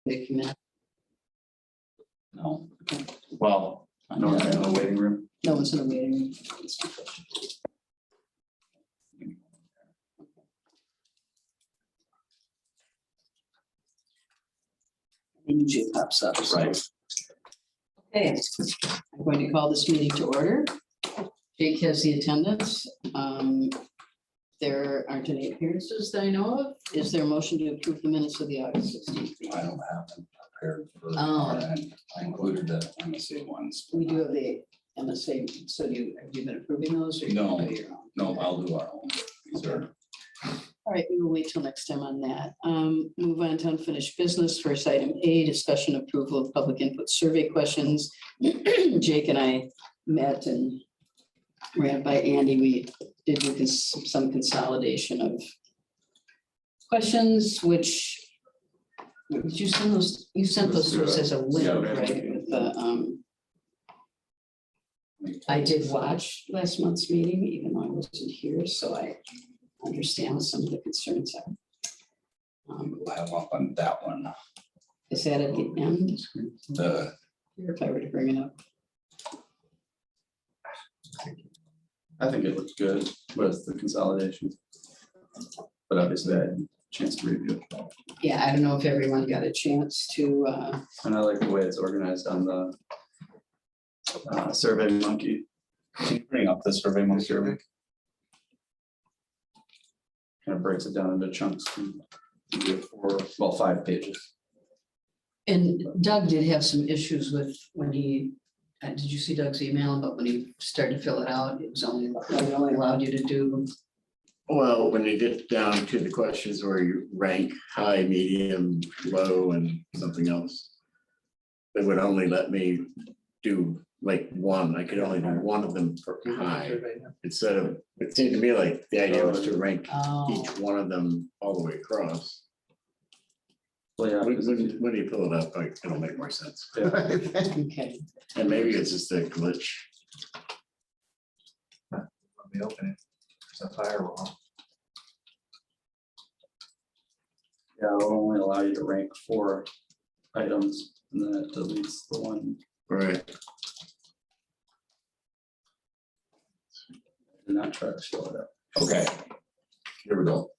they come in? No, well, I know they're in the waiting room. No one's in the waiting room. It usually pops up. So. Right. Okay, I'm going to call this meeting to order. Jake has the attendance. There aren't any appearances that I know of. Is there a motion to approve the minutes of the August 16th meeting? I don't have them prepared for, Oh. and I included the MSA ones. We do have the MSA, so have you been approving those? Or No. you do your own? No, I'll do our own. These are, All right, we will wait till next time on that. Move on to unfinished business. First item A, discussion approval of public input survey questions. Jake and I met and ran by Andy. We did do some consolidation of questions, which, did you send those? You sent those to us as a link, Yeah. right? With the, I did watch last month's meeting, even though I wasn't here, so I understand what some of the concerns are. we'll have up on that one. Is that at the end? The, If I were to bring it up. I think it looks good with the consolidation. But obviously I had a chance to review it. Yeah, I don't know if everyone got a chance to, And I like the way it's organized on the Survey Monkey. Can you bring up the Survey Monkey? Kind of breaks it down into chunks. And you do it for, 5 pages. and Doug did have some issues with when he, did you see Doug's email about when he started to fill it out? It was only allowed you to do, Well, when you get down to the questions where you rank high, medium, low, and something else, they would only let me do like one. I could only do one of them for high instead of, it seemed to me like the idea was to rank oh, each one of them all the way across. Well, yeah, When 'cause if you- when you pull it up, like, it'll make more sense. okay. And maybe it's just a glitch. Let me open it. There's a firewall. yeah, it'll only allow you to rank 4 items and then it deletes the one. Right. Do not try to fill it up. okay. Here we go.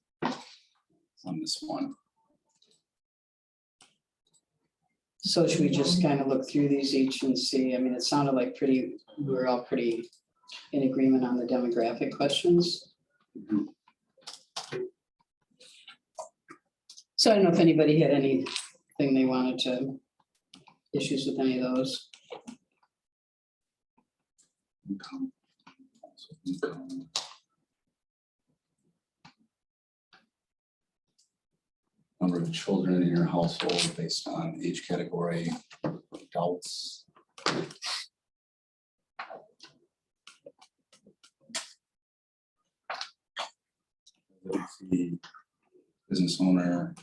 On this one. So should we just kind of look through these each and see? I mean, it sounded like we were all pretty in agreement on the demographic questions. So I don't know if anybody had anything they wanted to, issues with any of those. Number of children in your household based on age category, adults. The business owner.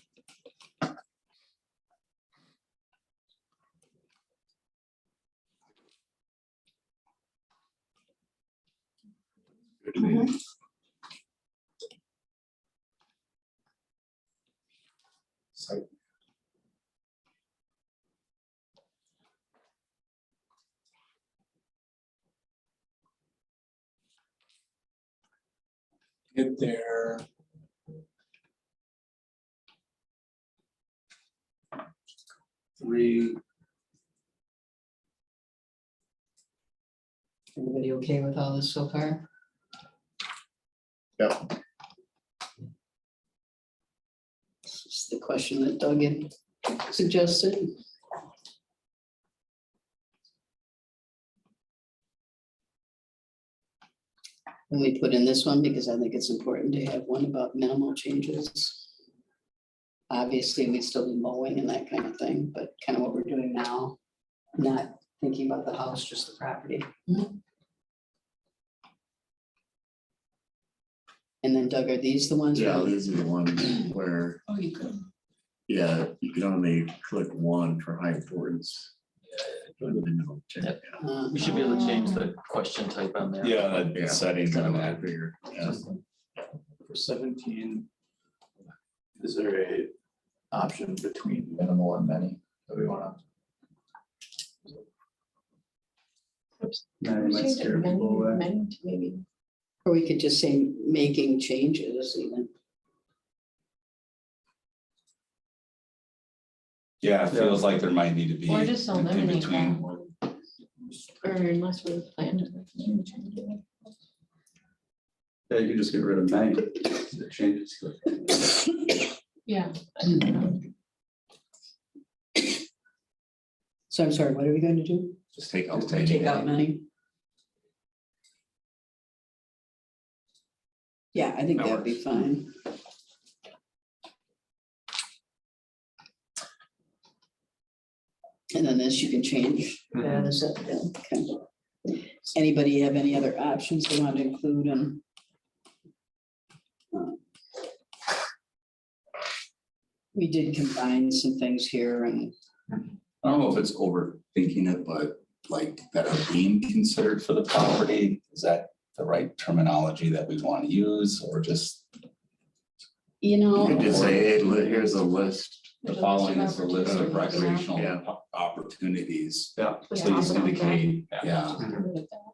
Site. Get there. Three, Everybody okay with all this so far? Yep. This is the question that Doug had suggested. And we put in this one because I think it's important to have one about minimal changes. Obviously, we'd still be mowing and that kind of thing, but kind of what we're doing now, not thinking about the house, just the property. And then Doug, are these the ones? Yeah, where- these are the ones where, Oh, you could. yeah, you can only click one for high importance. Yep. uh, We should be able to change the question type on there. yeah, Yeah, the settings kind on of what I that. figured. Yeah. For 17, is there option between minimal and many that we wanna. Many might scare people away. Maybe. Or we could just say making changes even. Yeah, it feels like there might need to be. Or just in eliminate that between. one. Or unless we plan to. Yeah, you can just get rid of many. It changes. Yeah. So I'm sorry, what are we going to do? Just take out. Take out many? Yeah, I think That that'd be fine. And then this you can change. that, is that, yeah, okay. Anybody have any other options they want to include in? We did combine some things here and I don't know if it's overthinking it, but like that are being considered for the property, is that the right terminology that we want to use, or just you You know, could just say, hey, here's a list. the following is a list of Yeah. recreational opportunities? Yeah. Please indicate, yeah,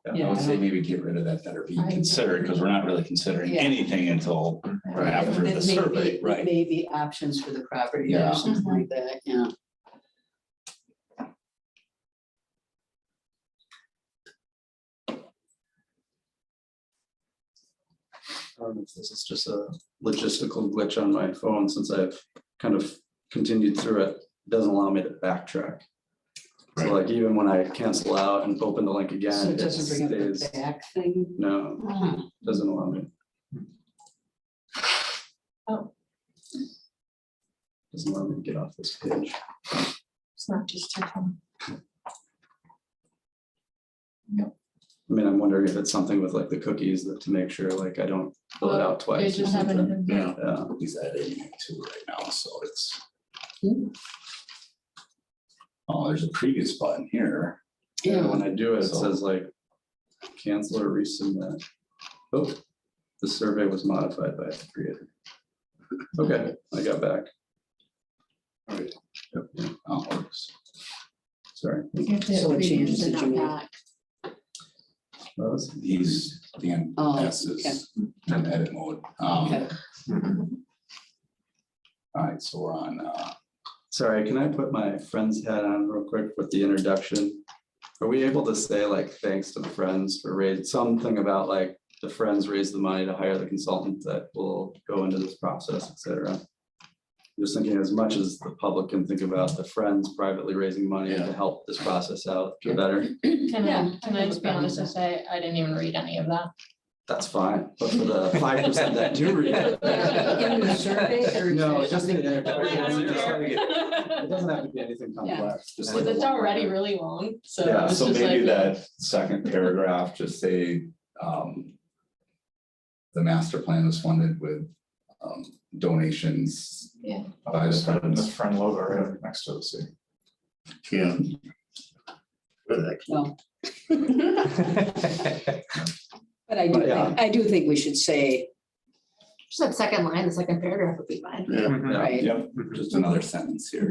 I would say maybe get rid of that are being considered, because we're not really considering Yeah. anything until after and the survey, maybe, right? maybe options for the property Yeah. or something like that, yeah. I don't know if this is just a logistical glitch on my phone since I've kind of continued through it. It doesn't allow me to backtrack. So like even when I cancel out and open the link So again, it it doesn't bring up the stays, back thing? no, Huh. doesn't allow me. Oh. Doesn't allow me to get off this page. It's not just checking. I mean, I'm wondering if it's something with like the cookies that to make sure like I don't fill it out They twice. or just something. haven't. Yeah. Yeah, He's editing it too right now, so it's. Hmm. Oh, there's a previous button here. yeah, Yeah, when I do it, it So- says like cancel or resubmit. Oh, the survey was modified by the creator. Okay, I got back. Yep, yeah, Oh, it works. sorry. So what changes did you make? That was- He's, the Oh, S is in edit mode. okay. All right, so we're on, Sorry, can I put my friend's hat on real quick with the introduction? Are we able to say like, thanks to the friends for raising, something about like, the friends raised the money to hire the consultant that will go into this process, et cetera? Just thinking as much as the public can think about the friends privately raising money to Yeah. help this process out, the better. Can I just be honest and say, I didn't even read any of that. That's fine, but for the 5% that do read it. In the survey or? No, just the. I don't care. It doesn't have to be anything complex, just like. Because it's a already one-liner. really long, so. Yeah, it's so just maybe like- that second paragraph, just say, the master plan was funded with, donations Yeah. by the Just put the friends. friend logo right next to the C. Yeah. Well. But I do But, yeah. think, I do think we should say, Just that second line, the second paragraph would be fine. Yeah. Yeah, right, Yep, just another sentence here.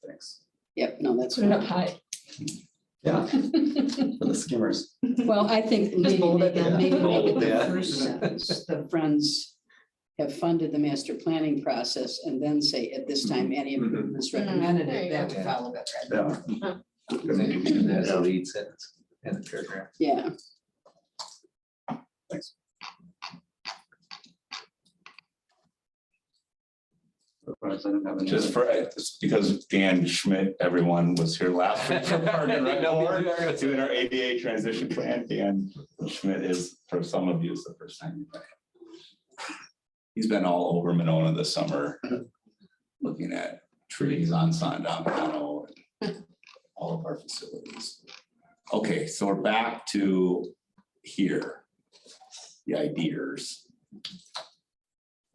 thanks. yep, no, that's Put it up fine. high. Yeah, for the skimmers. Well, I think maybe bold make it, it, yeah. maybe make it Bold, the yeah. first sentence, the friends have funded the master planning process, and then say, at this time, any improvements recommended, There you that go. would follow that, right? Yeah, And then you can add a lead sentence in the paragraph. Yeah, otherwise I didn't have any Just other- for, just because Dan Schmidt, everyone was here last week for Park and Rec Board, doing our ADA transition plan. Dan Schmidt is, for some of you, is the first time. you've met him. He's been all over Monona this summer, looking at trees on Sandamano and all of our facilities. Okay, so we're back to here. The ideas.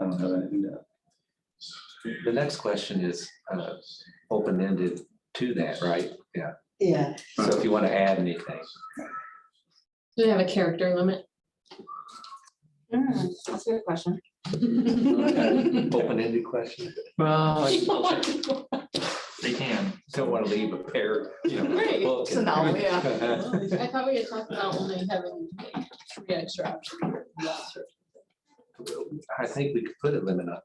I don't have anything to add. The next question is open-ended to that, right? Yeah. yeah, So if you want to add anything. Do they have a character limit? That's a good question. Open-ended question. Well, they can. Don't want to leave a pair, Right, book. so and- now, I thought we had talked about only having 3 extra options. I think we could put a limit on it.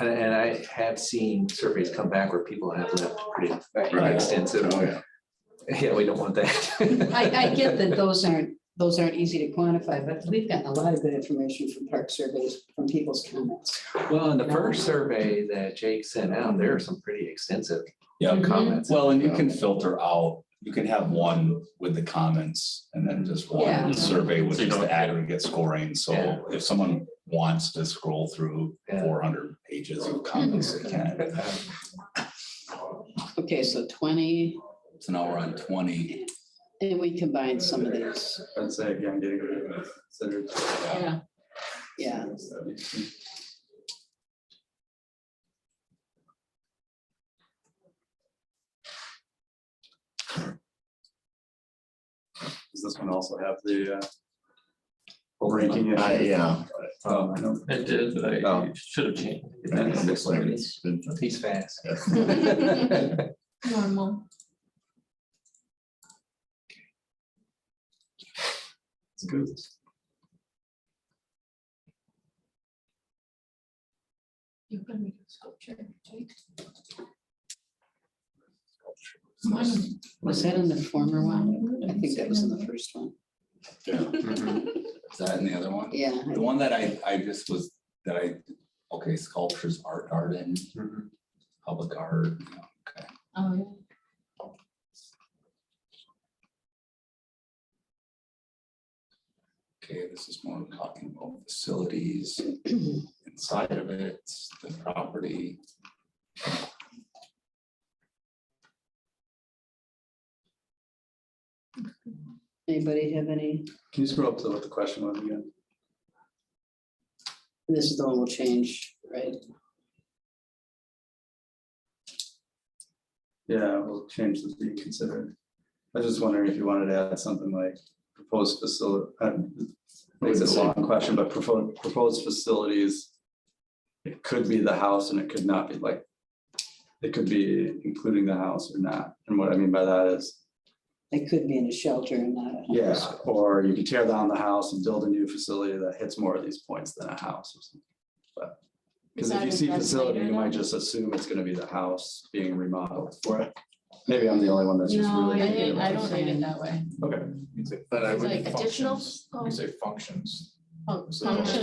And I have seen surveys come back where people have left pretty Right. extensive. Oh, yeah. Yeah, we don't want that. I get that those aren't easy to quantify, but we've gotten a lot of good information from park surveys, from people's comments. Well, in the first survey that Jake sent out, there are some pretty extensive Yeah, comments. well, and you can filter out, you can have one with the comments and then just Yeah. one survey with So you just the don't- aggregate scoring. Yeah. So if someone wants to scroll through Yeah. 400 pages of comments, they can. Okay, so 20, So now we're on 20. and we combined some of these, I'd say again, getting rid of considered. Yeah, yeah. Does this one also have the ranking? Yeah. Oh, I know. It did, but I Oh. should have changed. It looks like it's been. He's fast. normal. It's good. You can make a sculpture, right? Mine- Was that in the former one? I think that was in the first one. Is that in the other one? Yeah. The one that I just was, okay, sculptures, art garden, public art, okay. Oh, yeah. Okay, this is more talking about facilities inside of it, the property. Anybody have any, Can you scroll up to what the question was again? this is the one we'll change, right? Yeah, we'll change the be considered. I was just wondering if you wanted to add something like proposed facility. It's a long question, but proposed facilities. It could be the house and it could not be, like. It could be including the house or not. And what I mean by that is, It could be in a shelter and not a house. yeah, or you could tear down the house and build a new facility that hits more of these points than a house or something. But, because if you see facility, you might just assume it's gonna be the house being remodeled for it. Maybe I'm the only one that's just No, really. I don't read it that way. Okay. But I It's would, like additional. You say functions. Functions,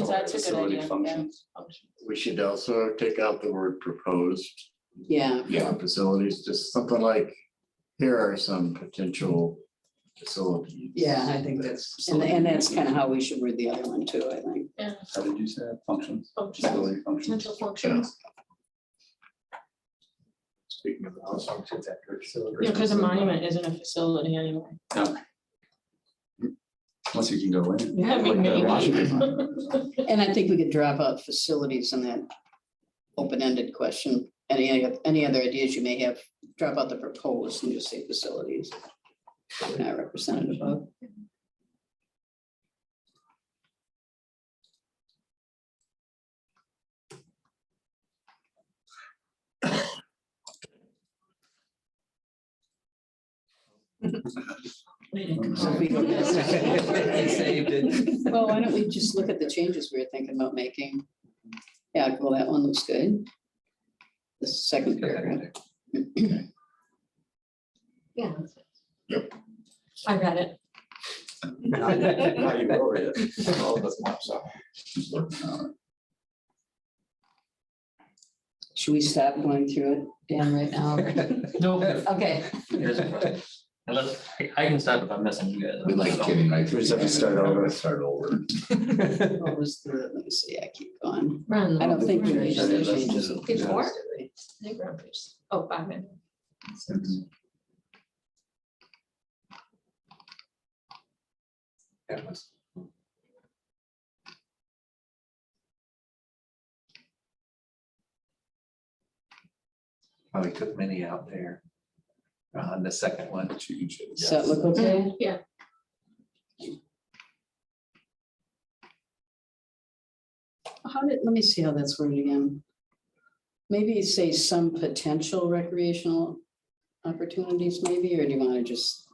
that's a good Facility idea. yeah, functions. functions. we should also take out the word proposed. Yeah, For facilities, just something like, here are some potential facilities. yeah, I think that's, and that's kind of how we should read the other one too, I think. How did you say it? Functions? Functions, Facility functions. potential functions. Speaking of house functions after facility. Yeah, because a monument isn't a facility anyway. Unless you can go in. Yeah, Like the maybe. Washington. And I think we could drop out facilities in that open-ended question. Any other ideas you may have, drop out the proposed and just say facilities. We're not representative of. So if we go He saved it. Well, why don't we just look at the changes we were thinking about making? Yeah, well, that one looks good. The second paragraph. Yeah. Yep. I read it. How you will read it. All of us want some. She's working on it. Should we stop going through it, Dan, right now? No, Okay. here's a question. Unless, I can stop if I'm missing you guys. We like getting right. We just have to start over. Start over. What was the, let me see, I keep going. We're on the- I don't think we we're made on any page changes. Page 4? I think we're on page, oh, 5 minutes. Oh, he took many out there. On the second one. Does that look okay? Yeah. let me see how that's worded again. Maybe say some potential recreational opportunities maybe, or do you want to just,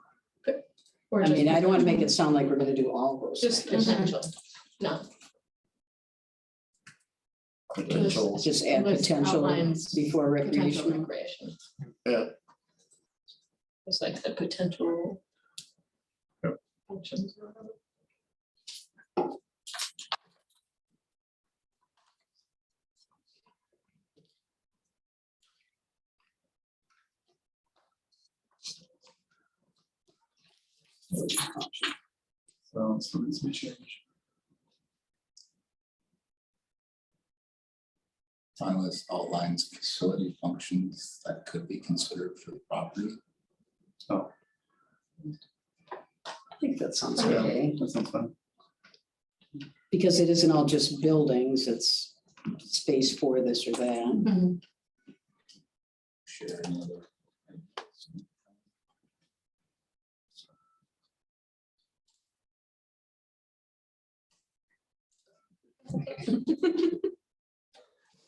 Or I just mean, I don't want to make it sound like we're gonna do all those. Just things. potential, no. Potential. Just add List potential outlines before Potential recreational. recreation. Yeah. It's like the potential. Yep. Functions or whatever. So something's been changed. Finalist outlines facility functions that could be considered for the property. I think that sounds Yeah, okay, that sounds fun. because it isn't all just buildings, it's space for this or that. Share another.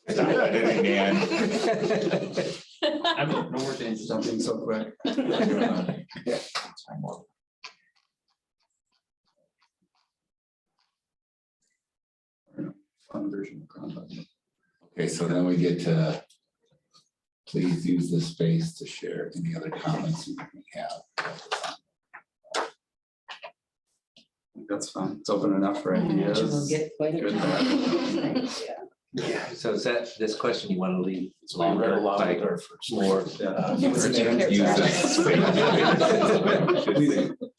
I didn't, Dan. I mean, no more changes. Jumping so quick. Fun version of content. Okay, so then we get to please use this space to share any other comments you may have. I think that's fine. It's open enough for Imagine we'll ideas. get quite a Good time. Yeah, so is that, this question you want to leave So we read longer, aloud like, our first. more? Yeah. Use this space.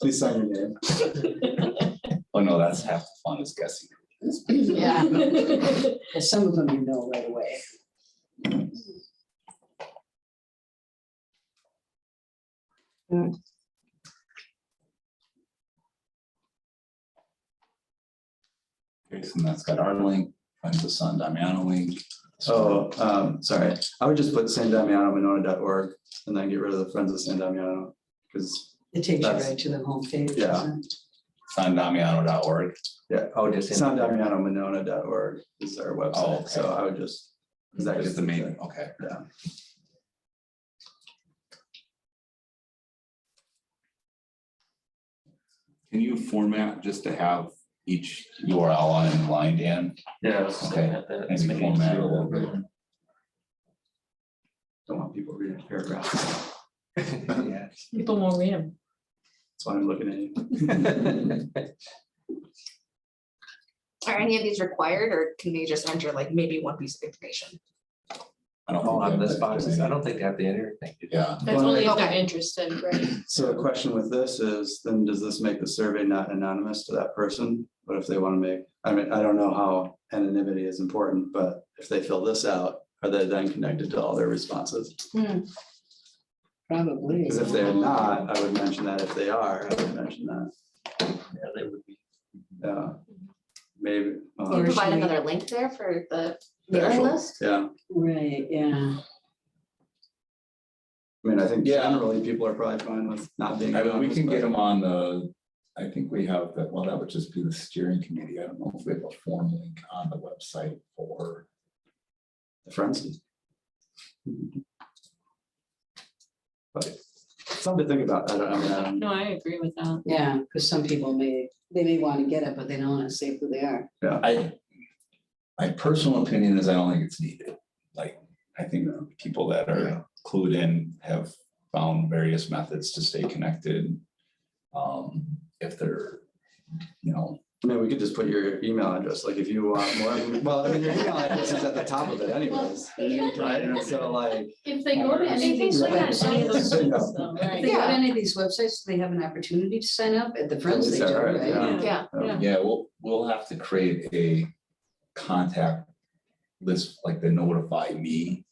Please sign your name. Oh, no, that's half the fun is guessing. Yeah. Well, some of them you know right away. Okay, so that's got our link, Friends of San Damiano link. Oh, sorry. I would just put sandamianomonona.org and then get rid of the Friends of San Damiano, because, It takes you That's- right to the homepage. Yeah. doesn't it? Sandamiano.org. Oh, just. sandamianomonona.org is our Oh, website, okay. so I would just. 'cause that That is gets the main, okay. Yeah. Can you format just to have each URL on in line, Dan? Yeah. let's just Okay. look at that. Maybe Let's make it format easier. a little bit. Don't want people reading paragraphs. Yeah. People won't read them. That's why I'm looking at you. Are any of these required, or can they just enter like maybe one piece of information? I don't. Oh, think on that- this box, I don't think they have to enter anything. Yeah, That's only if they're Okay. interested, right? So the question with this is, then does this make the survey not anonymous to that person? What if they want to make, I mean, I don't know how anonymity is important, but if they fill this out, are they then connected to all their responses? Probably. Because if they're not, I would mention that. If they are, I would mention that. Yeah, they would be. Yeah, maybe. Can you provide another link there for the The mailing actual- list? Yeah, Right, yeah. I mean, I think Yeah. generally people are probably fine with not being. I mean, we anonymous, can get but- them on the, I think we have that, well, that would just be the steering committee. I don't know if we have a form link on the website for. The friends. But something to think about. I don't know. No, I agree with that. Yeah, because some people they may want to get it, but they don't want to say who they are. My personal opinion is I don't think it's needed. Like, I think people that are clued in have found various methods to stay connected. If they're, you know, I mean, we could just put your email address, like if you want more, well, I mean, your email address is at the top of it anyways, right? And so like, If they go to any of these Right. websites, though, If right? they go to any of these websites, do they have an opportunity to sign up at the Friends Is they that do, right? right? Yeah. Yeah. yeah, we'll have to create a contact list, like the notify me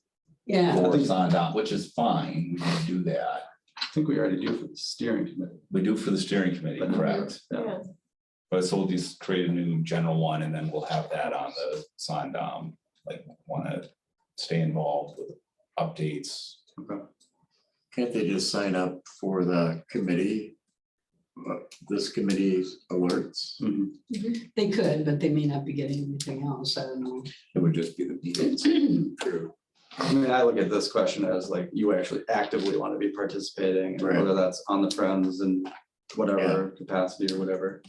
Yeah, for Sandom, which is fine. We can do that. I think we already do for the steering committee. We do for the steering committee, correct? Yeah. But so we'll just create a new general one and then we'll have that on the Sandom, like want to stay involved with updates. Okay. Can't they just sign up for the committee this committee's alerts? Mhm. They could, but they may not be getting anything else. I don't know. It would just be the meetings. True. I mean, I look at this question as like, you actually actively want to be participating, and Right. whether that's on the Friends and whatever capacity or whatever.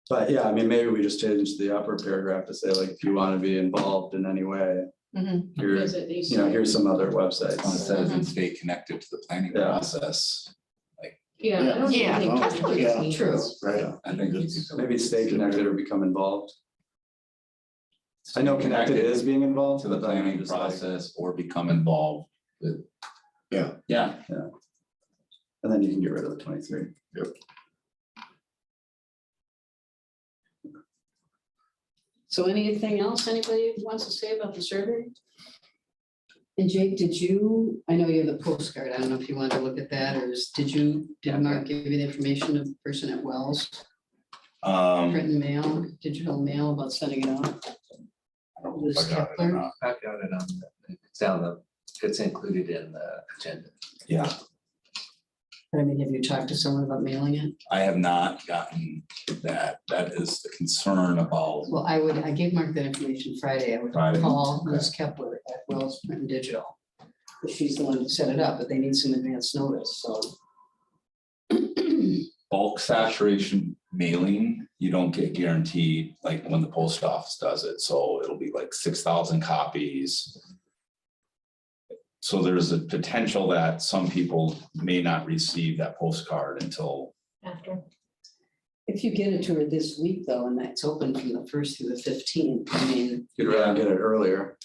But yeah, I mean, maybe we just change the upper paragraph to say like, if you want to be involved in any way, here, Visit these you know, here's some other Well, it websites. says and stay connected to the planning Yeah. process. Yeah, I don't Yeah. think. That's what Yeah. it True. means. Right. I think you could. Maybe stay connected or become involved. I know connected is being involved To the but then I'm planning just like- process or become involved with. Yeah. Yeah. And then you can get rid of the 23. So anything else anybody wants to say about the survey? And Jake, did you, I know you have the postcard. I don't know if you wanted to look at that or did Mark give you the information of the person at Wells? Print and mail, digital mail about sending it out? I don't know if Liz I got it or Kepler? not. I've got it on, it's down the, it's included in the agenda. Yeah, I mean, have you talked to someone about mailing it? I have not gotten that. That is the concern about, Well, I gave Mark that information Friday. I would Friday, call Liz Kepler at Wells Print and Digital. But she's the one who set it up, but they need some advance notice, so. bulk saturation mailing, you don't get guaranteed, like when the post office does it, so it'll be like 6,000 copies. So there's a potential that some people may not receive that postcard until, After. If you get it to her this week though, and that's open from the 1st through the 15th, I mean, You'd rather get it earlier.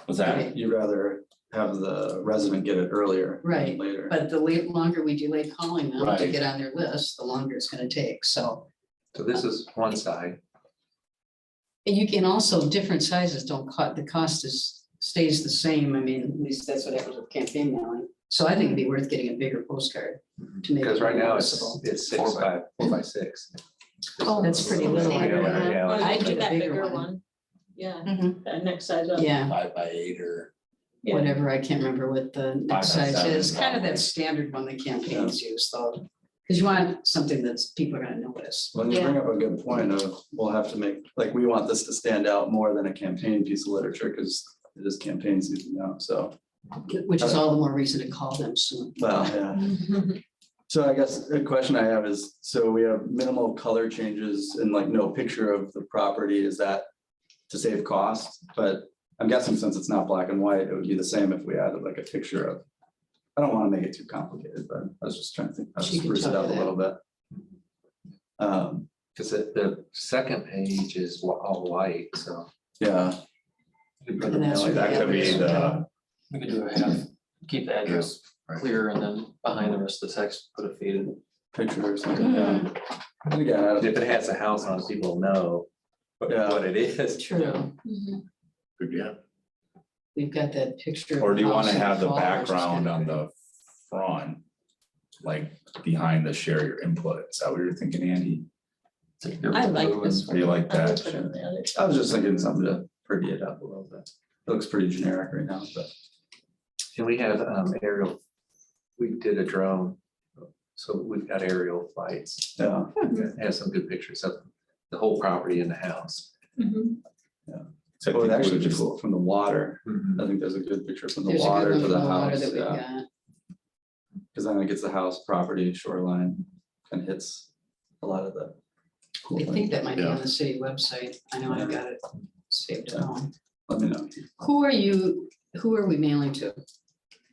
was that? You'd rather have the resident get it earlier. than Right, Later. but the longer we delay calling them to Right. get on their list, the longer it's gonna take, so. So this is one side. And you can also, different sizes don't cut, the cost stays the same, I mean, at least that's what happens with campaign mailing. So I think it'd be worth getting a bigger postcard to make. Because it right more now noticeable. it's 4x6. Oh, That's pretty little. Yeah, Oh, I'd you do do that bigger bigger one. one. Yeah, Mhm. that next size up. Yeah, 5x8 or. Yeah. whatever, I can't remember what the 5 by next size 7 is, kind of probably. that standard one the campaigns use though. Because you want something that's, people are gonna notice. When you bring up a good point of, we'll have to make, like, we want this to stand out more than a campaign piece of literature, because it is campaign season now, so, Which is all the more reason to call them soon. well, yeah. So I guess the question I have is, so we have minimal color changes and like no picture of the property, is that to save costs? But I'm guessing since it's not black and white, it would be the same if we added like a picture of, I don't want to make it too complicated, but I was just trying to think, I'll She just can spruce it tell up a you little bit. Because the second page is all white, so. Yeah. And that's where That could be address the- will go. We could do a half, keep the address right. clear and then behind the rest of the text, put a faded. Picture or something, yeah. And again, I If don't- it has a house on, it, people know Yeah. what it is. True, Mhm. Good, yeah. we've got that picture. of Or do you want house to and have the fall, which is background kinda on pretty. the front? Like behind the share your input, is that what you're thinking, Andy? I like this one. Do you like I would that? put it on the other I was just thinking something to pretty it up a little bit. It looks pretty generic right now, but And we have aerial, we did a drone, so we've got aerial flights. yeah. It has some good pictures of the whole property and the house. Mhm. So I Well, think it we actually would be just- cool from the water. I think there's a good picture from the There's a good water one to from the the water house, that we yeah. got. Because then it gets the house, property, shoreline, and hits a lot of the cool I things. think that might be Yeah. on the city website. I know I've got it saved at home. Let me know. Who are we mailing to?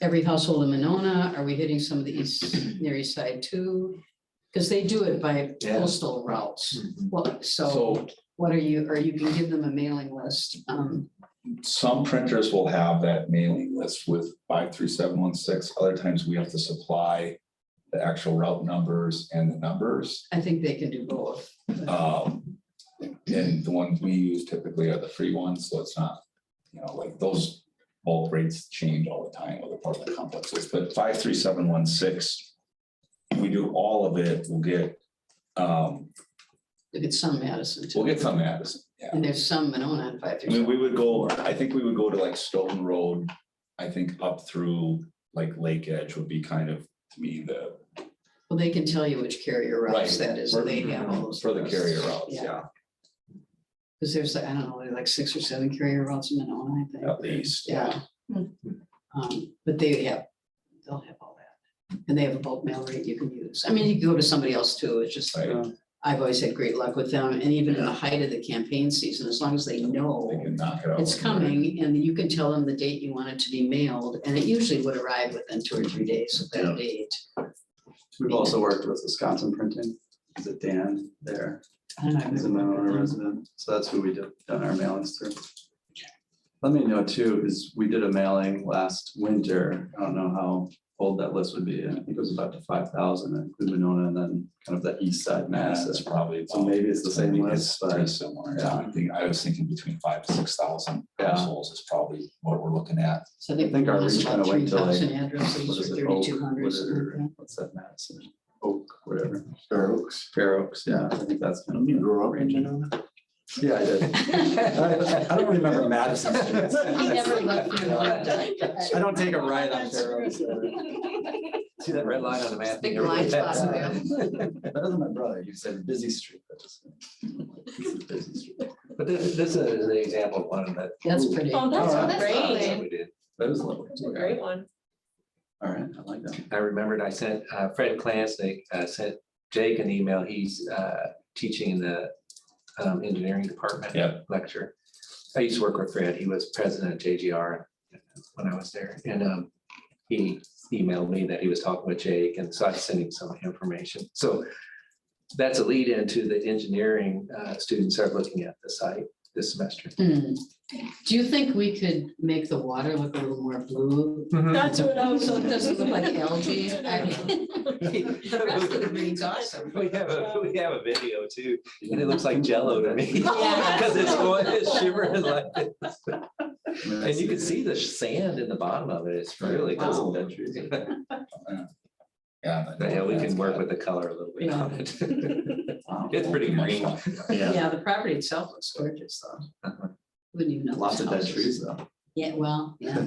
Every household in Monona? Are we hitting some of the near east side too? Because they do it by Yeah. postal routes. Well, so So what are you, or you can give them a mailing list. some printers will have that mailing list with 53716. Other times we have to supply the actual route numbers and the numbers. I think they can do both. And the ones we use typically are the free ones, so it's not, like those bulk rates change all the time with apartment complexes, but 53716. We do all of it, we'll get Look at some Madison too. we'll get some Madison, yeah. And there's some Monona on I 537. mean, I think we would go to like Stoughton Road, I think up through like Lake Edge would be kind of, to me, Well, Well, they can tell you which carrier routes Right. that is, and they have all those. For the lists. carrier routes, Yeah. yeah, Because there's, I don't know, like 6 or 7 carrier routes in Monona, I think. at least, Yeah. But they'll have all that. And they have a bulk mail rate you can use. I mean, you can go to somebody else too. It's just, Right. I've always had great luck with them. And even in the height of the campaign season, as long as they know They can knock it out. it's coming and you can tell them the date you want it to be mailed, and it usually would arrive within 2 or 3 days of that date. We've also worked with Wisconsin Printing. Is it Dan there? I don't know, I've He's a never worked with Monona them. resident, so that's who we done our mailings through. Let me know too, because we did a mailing last winter. I don't know how old that list would be. I think it was about to 5,000 in Monona and then kind of the east side Mass mass. is probably. So maybe it's the same I think list, it's but- pretty similar. Yeah, I was thinking between 5,000 to 6,000 Yeah. households is probably what we're looking at. So I I think our there's reach about kind of went to like, 3,000 what addresses is or it, Oak, 3,200. what's that Madison? Oak, whatever. Fair Oaks. Fair Oaks, yeah, I think that's kind of. You grew up in ranging. Monona? Yeah, I did. I don't remember Madison Street. He never left through that. I don't take a ride on Fair Oaks. See that red line on the map? Big blind spot over there. That wasn't my brother, you said busy street. That just- This is busy street. But this is an example of one that. That's pretty. Oh, that's Alright. great. that we did. That was lovely. That's a great one. All right, I like that. I remembered I sent Fred Klansnick, sent Jake an email. He's teaching in the engineering department. Yeah. Lecture. I used to work with Fred. He was president of JGR when I was there. And he emailed me that he was talking with Jake, and so I sent him some information. So that's a lead into the engineering students are looking at the site this semester. Do you think we could make the water look a little more blue? That's what I was. So it doesn't look like algae? I mean, the rest of the green's awesome. We have a video too, and it looks like Jello to me. Yeah. Because it's shimmering like this. I mean, I And you see can see the sand in the bottom of it. It's really Wow. cool. Yeah. But yeah, we can work with the color a little bit on it. It's pretty green. Yeah. Yeah, the property itself looks gorgeous though. Wouldn't even know. Lots of those dead houses. trees though. Yeah, well, yeah.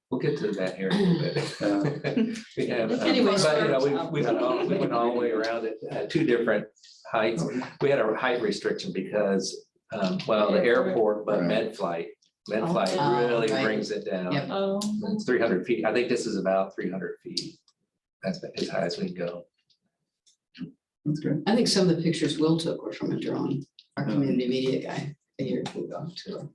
We'll get to that here in a little bit. We have, Anyways, but, you know, we're- we went all the way around it, two different heights. We had a height restriction because, well, the airport, but Right. Medflight Oh, really right. brings it down. Yep. Oh, It's 300 feet. I think this is about 300 feet. That's as high as we can go. That's great. I think some of the pictures Will took were from a drone, our Oh. community media guy a year or two ago too.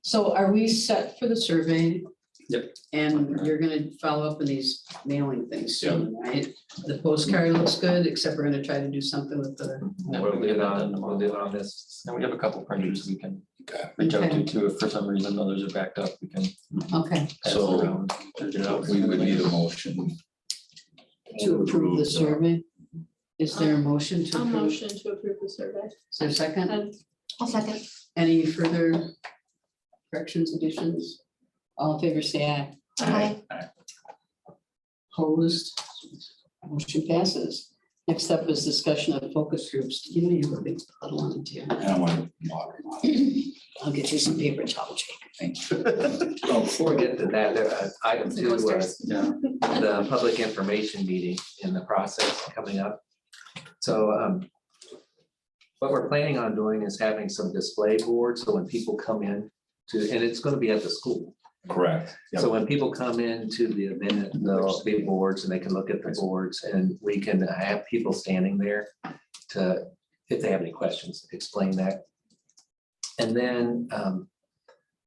So are we set for the survey? Yep. And you're gonna follow up on these mailing things soon, right? The postcard looks good, except we're gonna try to do something with the. We'll do it on this. And we have a couple printers we can Okay. reach out Okay. to too, if for some reason others are backed up, we can Okay, pass it So- around. We would need a motion. to approve the survey. Is there a motion to a approve? motion to approve the survey. Is there a second? I'll second. Any further corrections, additions? All in favor, say aye. Aye. Opposed? Motion passes. Next up is discussion of focus groups. You know, you have a big little one too. And I want water. I'll get you some paper towel, Jake. Thank you. Oh, before we get to that, item two was Yeah. the public information meeting in the process coming up. So what we're planning on doing is having some display boards, so when people come in to, and it's gonna be at the school. Correct. So when people come into the event, there'll be boards and they can look at the boards, and we can have people standing there to, if they have any questions, explain that. And then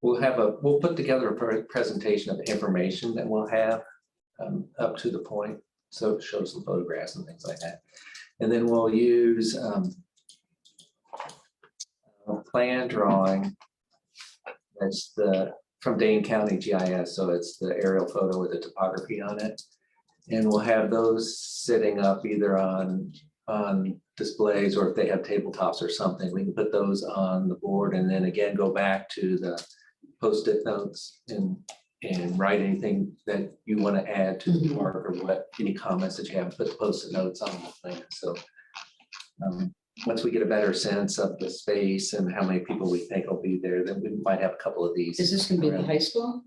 we'll put together a presentation of information that we'll have up to the point. So it shows some photographs and things like that. And then we'll use a plan drawing. That's from Dane County GIS. So it's the aerial photo with the topography on it. And we'll have those sitting up either on displays, or if they have tabletops or something, we can put those on the board and then again go back to the Post-it notes and write anything that you want to add to the park, or what, any comments that you have, put the Post-it notes on the thing. So once we get a better sense of the space and how many people we think will be there, then we might have a couple of these. Is this gonna be the high school?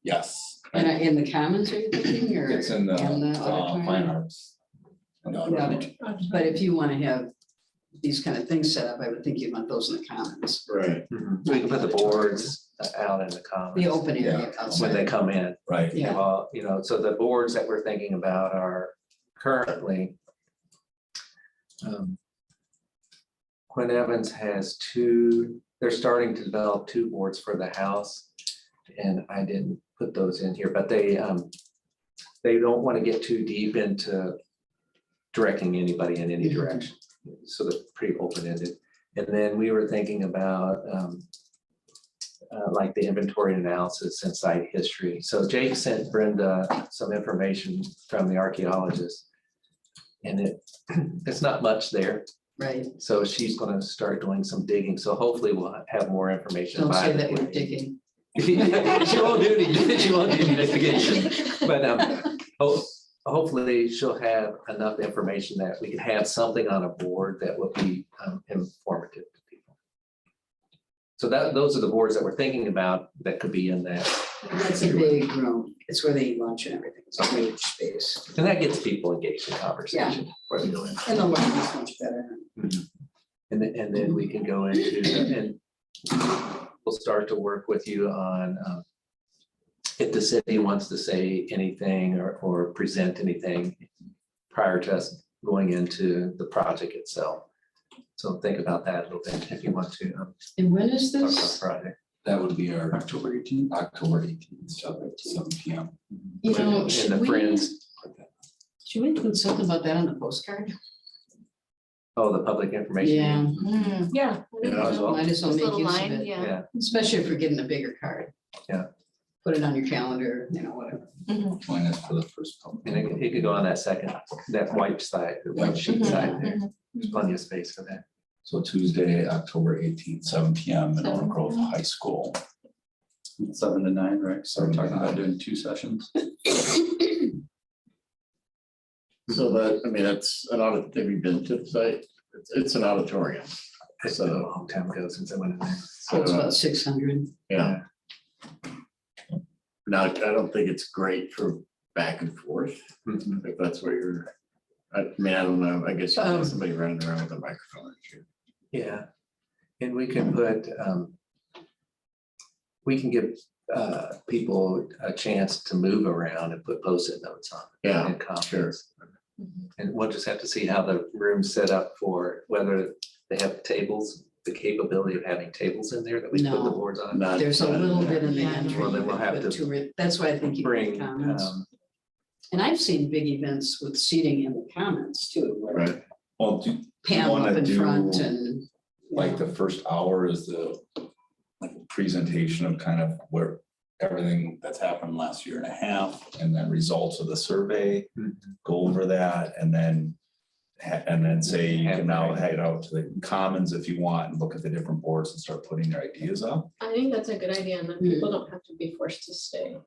Yes. And in the commons, are you thinking, or? It's in the and the fine auditorium? arts No, Yeah. no. But if you want to have these kind of things set up, I would think you'd want those in the commons, Right. We can put the boards out in the commons. the open area Yeah. When they outside. come in. Right. Yeah. You know, so the boards that we're thinking about are currently. Quinn Evans has they're starting to develop 2 boards for the house. And I didn't put those in here, but they don't want to get too deep into directing anybody in any direction. So they're pretty open-ended. And then we were thinking about like the inventory analysis and site history. So Jake sent Brenda some information from the archaeologist. And it's not much there. Right, So she's going to start doing some digging. So hopefully we'll have more information. don't by say the that we're 28th. digging. She won't do any, she won't do any investigation, but hopefully she'll have enough information that we can have something on a board that will be informative to people. So those are the boards that we're thinking about that could be in that. That's a big room. It's where they eat lunch and everything. It's a huge space. And that gets people engaged in conversation. Before they go in. And the lighting is much better. And then we can go into, and we'll start to work with you on if the city wants to say anything or present anything prior to us going into the project itself. So think about that a little bit if you want to. And when is Talk about this? the project. That would be our October 18th, 7 PM. You know, And should the we friends, include something about that on the postcard? oh, the public information. Yeah, Yeah. Yeah, as well. might as well This make little use of line, it, yeah. Yeah, especially if we're getting a bigger card. Yeah. Put it on your calendar, whatever. Join us for the first. and it could go on that white side, the white sheet side there. There's plenty of space for that. So Tuesday, October 18th, 7 PM in Oak Grove High School. 7 to 9, right? So we're talking about doing 2 sessions. So that, I mean, that's an audit, have you been to the site? It's an auditorium. It's been a long time ago since I went in there. So it's So, about 600. yeah. Now, I don't think it's great for back and forth, Mhm. if that's what you're, I mean, I don't know, I guess you have Um, somebody running around with a microphone. Yeah, and we can put, we can give people a chance to move around and put Post-it notes on. Yeah, And comments. And we'll just have to see how the room's set up for whether they have tables, the capability of having tables in there that we put the No. boards on. Not- There's a little bit in the Yeah. entry. Well, then we'll have but to That's why I think you bring Bring, comments. And I've seen big events with seating in the comments too, where Right, Well, do panel up wanna in do, front and. like the first hour is the like presentation of kind of where everything that's happened last year and a half, and then results of the survey, go over that, and then say you can now head out to the commons if you want and look at the different boards and start putting their ideas up. I think that's a good idea, and then people don't have to be forced to stay.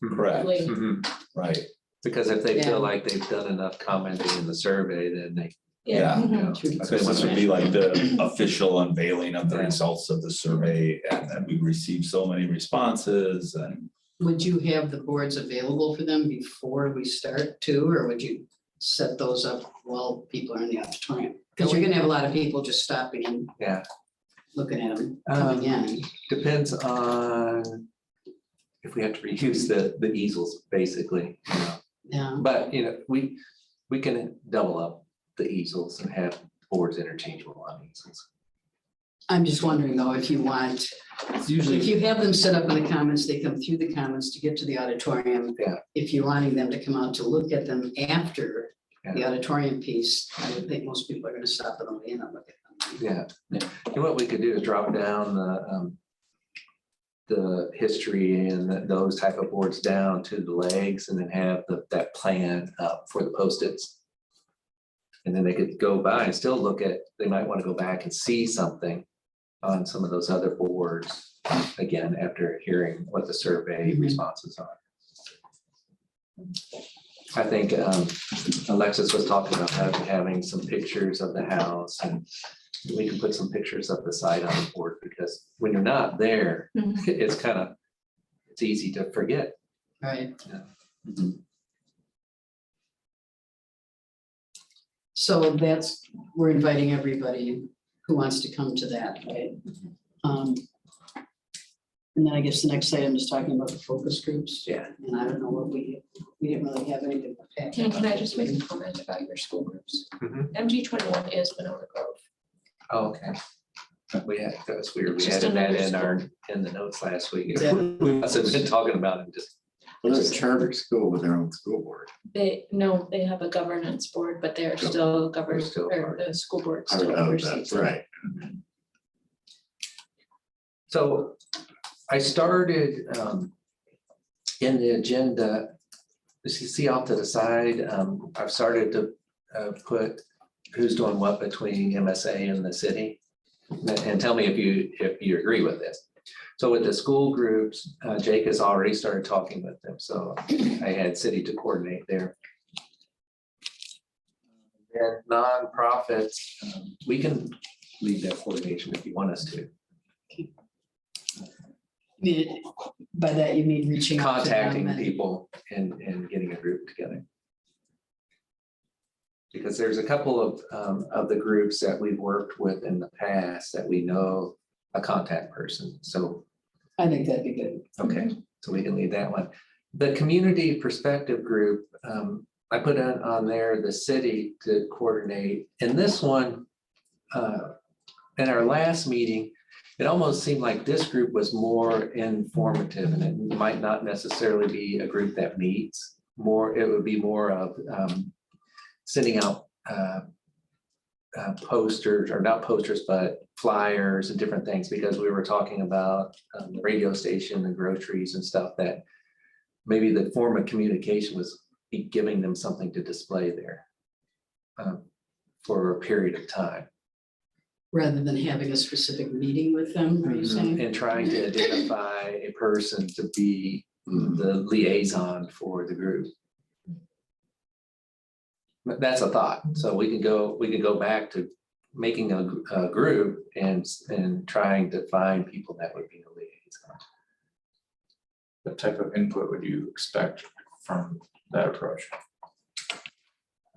Correct, Like, Mhm. right. Because if they Yeah. feel like they've done enough commenting in the survey, then they. Yeah. you know, So this would be like the official unveiling of the Yeah. results of the survey, and then we received so many responses and. Would you have the boards available for them before we start too, or would you set those up while people are in the auditorium? Because you're gonna have a lot of people just stopping and Yeah. looking at them coming in. Depends on if we have to reuse the easels, basically, you know. Yeah, But, we can double up the easels and have boards interchangeable on easels. I'm just wondering though, if you want, It's if usually, you have them set up in the comments, they come through the comments to get to the auditorium. Yeah. If you're wanting them to come out to look at them after the Yeah. auditorium piece, I would think most people are gonna stop at the way in and look at them. Yeah, and what we could do is drop down the history and those type of boards down to the legs and then have that plan up for the Post-its. And then they could go by and still look at, they might want to go back and see something on some of those other boards again, after hearing what the survey Mhm. responses are. I think Alexis was talking about having some pictures of the house, and we can put some pictures of the site on the board, because when you're not there, it's easy to forget. Right, So that's, we're inviting everybody who wants to come to that, right? And then I guess the next item is talking about the focus groups. Yeah. And I don't know what we didn't really have anything. Can I just make a comment about your school groups? Mhm. MG 21 is Winona Grove. Oh, okay. We had, that was weird. We Just added that another in the notes last week. Yeah. We must have been talking about it just. Well, there's a charter school with their own school board. They have a governance board, but they're still governed, They're still or part. the school board I still don't know, oversees that's them. right. So I started in the agenda, as you see off to the side, I've started to put who's doing what between MSA and the city. And tell me if you agree with this. So with the school groups, Jake has already started talking with them, so I had city to coordinate there. And nonprofits, we can lead that coordination if you want us to. By that you mean reaching out to them Contacting and- people and getting a group together. Because there's a couple of the groups that we've worked with in the past that we know a contact person, so, I think that'd be good. okay, so we can lead that one. The community perspective group, I put on there the city to coordinate, and this one, in our last meeting, it almost seemed like this group was more informative, and it might not necessarily be a group that meets. It would be more of sending out posters, or not posters, but flyers and different things, because we were talking about the radio station and groceries and stuff, that maybe the form of communication was be giving them something to display there for a period of time. Rather than having a specific meeting with them, are you saying? And trying to identify a person to be the liaison for the group. But that's a thought. So we can go back to making a group and trying to find people that would be a liaison. What type of input would you expect from that approach?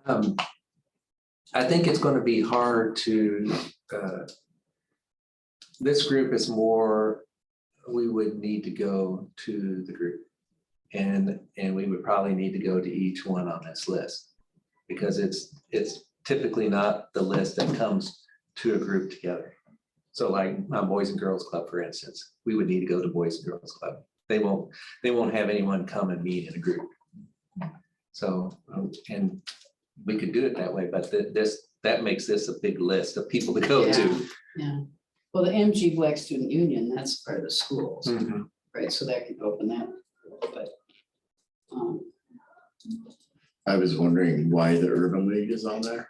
I think it's going to be hard to, this group is more, we would need to go to the group. And we would probably need to go to each one on this list. Because it's typically not the list that comes to a group together. So like Boys and Girls Club, for instance, we would need to go to Boys and Girls Club. They won't have anyone come and meet in a group. So, and we could do it that way, but that makes this a big list of people to go to. Yeah, well, the MG Black Student Union, that's part of the schools, Mhm. right? So that could open that, but. I was wondering why the Urban League is on there.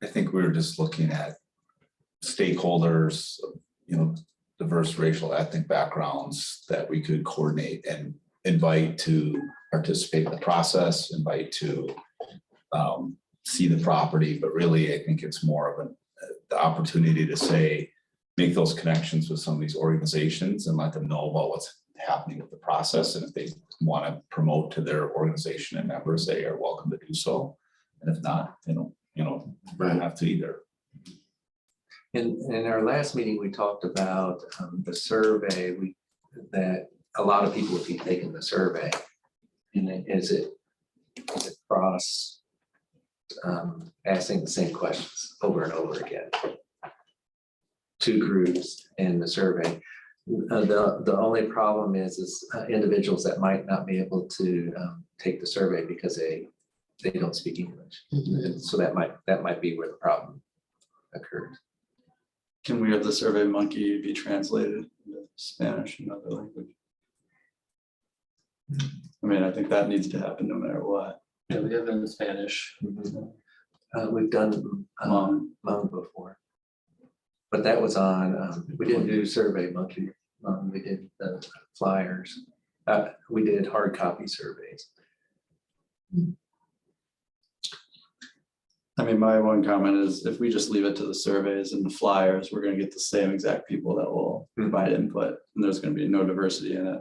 I think we were just looking at stakeholders, diverse racial, ethnic backgrounds that we could coordinate and invite to participate in the process, invite to see the property, but really, I think it's more of the opportunity to say, make those connections with some of these organizations and let them know about what's happening with the process. And if they want to promote to their organization and members, they are welcome to do so. And if not, they don't have to either. In our last meeting, we talked about the survey, that a lot of people would be taking the survey. And is it cross asking the same questions over and over again? Two groups in the survey. The only problem is individuals that might not be able to take the survey because they don't speak English. And so that might be where the problem occurs. Can we have the Survey Monkey be translated into Spanish and other language? I mean, I think that needs to happen no matter what. Yeah, we have it in Spanish. We've done Hmong before. But that was on, we didn't do Survey Monkey, we did the flyers. We did hard copy surveys. I mean, my one comment is if we just leave it to the surveys and the flyers, we're gonna get the same exact people that will provide input, and there's gonna be no diversity in it.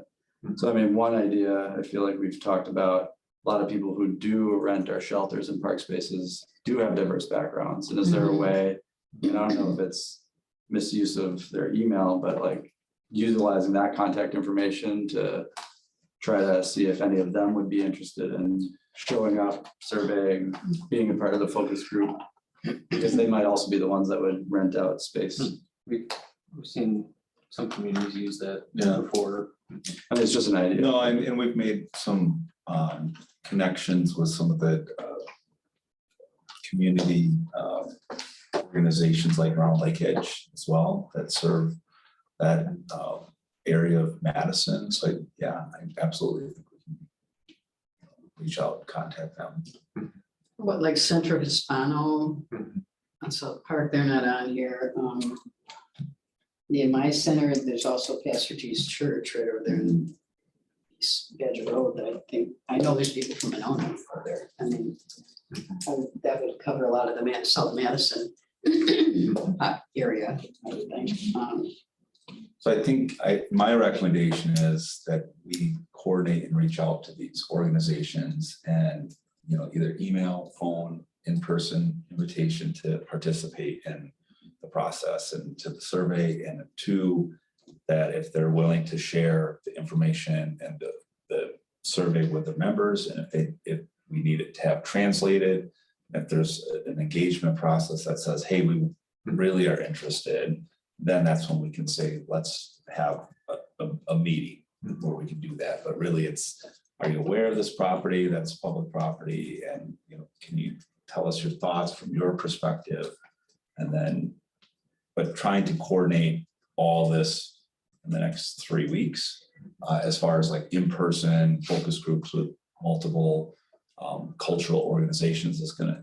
So I mean, one idea I feel like we've talked about a lot of people who do rent our shelters and park spaces do have diverse backgrounds. And is there a way, and I don't know if it's misuse of their email, but like utilizing that contact information to try to see if any of them would be interested in showing up, surveying, being a part of the focus group, because they might also be the ones that would rent out space. We've seen some communities use that Yeah. before. I mean, it's just an idea. No, and we've made some connections with some of the community organizations like around Lake Edge as well that serve that area of Madison. So yeah, I absolutely think we can reach out and contact them. What, like Centro Hispano Mhm. on South Park, they're not on here. Near my center, there's also Pastor G's Church right over there in East Badger Road, that I think, I know there's people from Monona over there. I mean, that would cover a lot of the South Madison area, I would think. So I think my recommendation is that we coordinate and reach out to these organizations and, you know, either email, phone, in-person invitation to participate in the process and to the survey, and two, that if they're willing to share the information and the survey with the members, and if we need it to have translated, if there's an engagement process that says, hey, we really are interested, then that's when we can say, let's have a meeting where we can do that. But really it's, are you aware of this property? That's public property. And, you know, can you tell us your thoughts from your perspective? And then, but trying to coordinate all this in the next 3 weeks, as far as like in-person focus groups with multiple cultural organizations is going to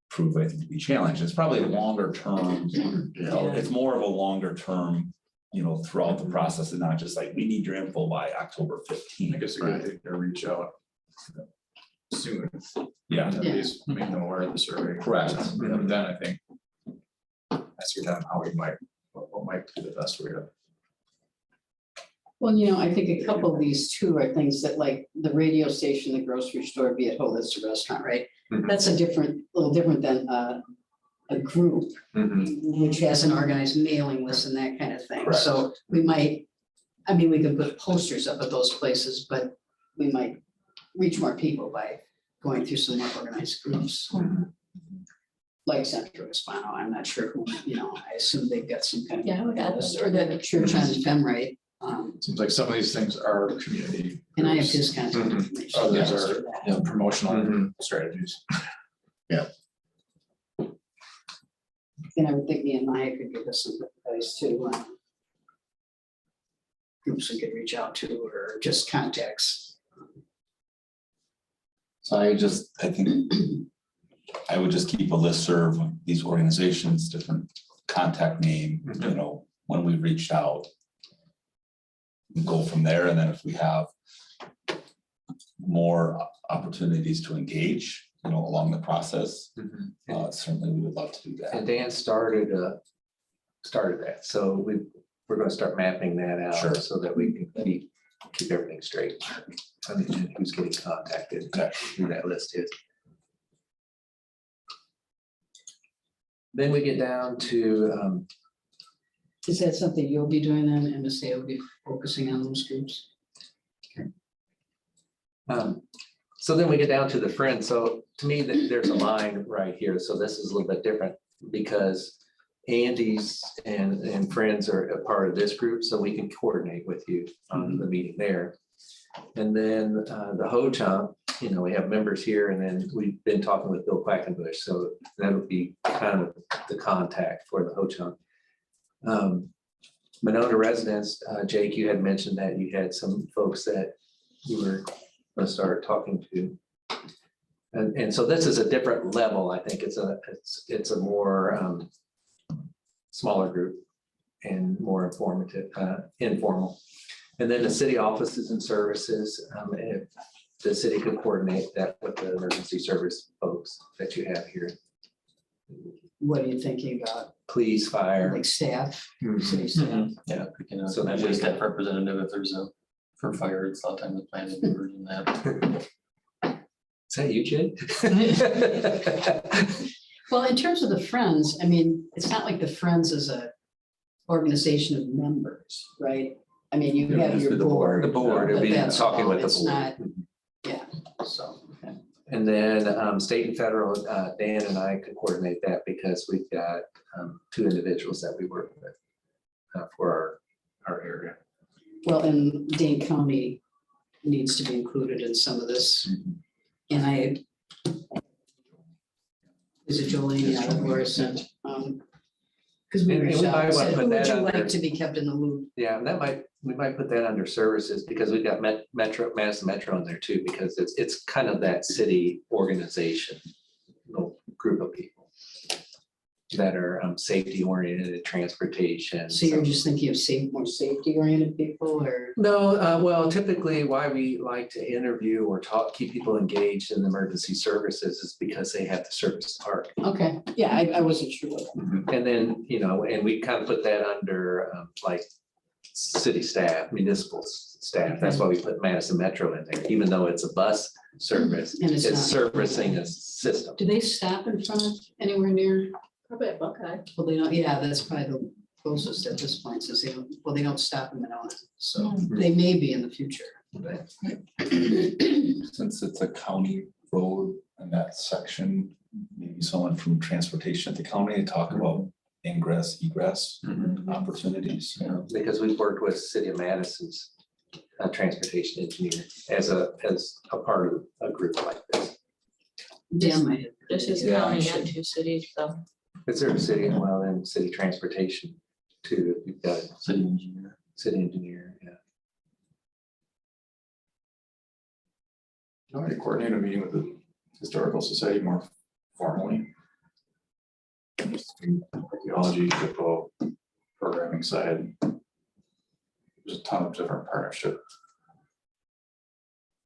prove, I think, to be challenged. It's probably a longer term, you know, it's more of a longer term, you know, throughout the process, and not just like, we need your info by October 15th. I guess a good thing to reach out soon. Yeah. At least make them aware of the survey. Correct. And then I think ask your time how we might, what might be the best way to. Well, you know, I think a couple of these too are things that, like the radio station, the grocery store, be it Holistic Restaurant, right? Mhm. That's a little different than a group, which has an organized mailing list and that kind of thing. Correct. So we might, I mean, we can put posters up at those places, but we might reach more people by going through some more organized groups. Like Centro Hispano, I'm not sure who, you know, I assume they've got some kind of. Yeah, we got list, or the church on Femrite. Seems like some of these things are community. And I have groups. his contact Mhm. information. Others Yes, are, for that. you know, promotional Mhm. strategies. And I would think Nehemiah could give us some advice too. Groups we could reach out to, or just contacts. So I think I would just keep a listserv of these organizations, different contact name, you know, when we reached out. We go from there, and then if we have more opportunities to engage, you know, along the process, certainly we would love to do And that. Dan started that, so we're gonna start mapping that out. Sure. So that we can keep everything straight. I mean, who's getting contacted, who that list is. Then we get down to, Is that something you'll be doing then? MSA will be focusing on those groups? so then we get down to the friends. So to me, there's a line right here. So this is a little bit different because Andy's and friends are a part of this group, so we can coordinate with you on the meeting there. And then the Ho-Chunk, you know, we have members here, and then we've been talking with Bill Quackenbush, so that would be kind of the contact for the Ho-Chunk. Monona residents, Jake, you had mentioned that you had some folks that you were going to start talking to. And so this is a different level. I think it's a more smaller group and more informative, informal. And then the city offices and services, if the city could coordinate that with the emergency service folks that you have here. What are you thinking about? Police, fire. Like staff, Mhm. city staff? Yeah, we can, So usually we- staff representative if there's for fire, it's a lot of time the planning board and that. Is that you, Jay? Well, in terms of the Friends, I mean, it's not like the Friends is a organization of members, right? I mean, you It would have just your be the board. The board. board, it'd but be that's talking all. with the It's board. not- Yeah, so, okay. And then state and federal, Dan and I could coordinate that because we've got 2 individuals that we work with for our area. Well, and Dane County needs to be included in some of this. And is it Jolene, yeah, Morrison? Because we And we reached out might and wanna said, put who would that you under- like to be kept in the loop? Yeah, and we might put that under services because we've got Madison Metro in there too, because it's kind of that city organization, little group of people that are safety oriented, transportation. So you're just thinking of more safety oriented people or? No, well, typically why we like to interview or keep people engaged in emergency services is because they have to service the park. Okay, yeah, I wasn't sure. And then, and we kind of put that under like city staff, municipal staff. That's why we put Madison Metro in there, even though it's a bus service, And it's it's not- servicing a system. Do they stop in front of anywhere near? Probably at Buckeye. Well, they don't, yeah, that's probably the closest at this point, since they don't, well, they don't stop in Monona, so they may be in the future, but. Since it's a county road and that section, maybe someone from transportation at the county to talk about ingress, egress opportunities. Because we've worked with City of Madison's transportation engineer as a part of a group like this. Dan might have. This is Yeah, county sure. and 2 cities, so. It's their city, well, and city transportation too. We've got City engineer. city engineer, yeah. I already coordinated a meeting with the Historical Society more formally. Just the Archaeology, hippo, programming side. There's a ton of different partnership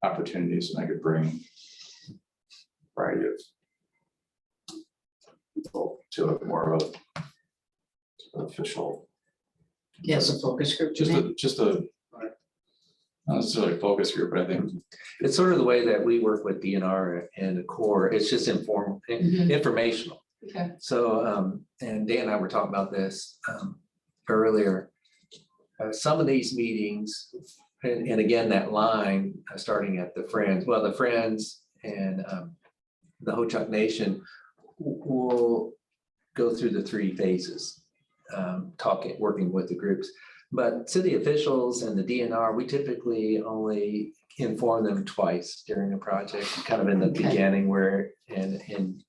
opportunities, and I could bring a variety of people to it, more of a official, Yes, a focus group. just a not necessarily a focus group, but I think It's sort of the way that we work with DNR and the Corps. It's just informal, Mhm. informational. Okay. So, and Dan and I were talking about this earlier. Some of these meetings, and again, that line, starting at the Friends and the Ho-Chunk Nation will go through the 3 phases, working with the groups. But city officials and the DNR, we typically only inform them twice during a project, kind of in the Okay. beginning where, and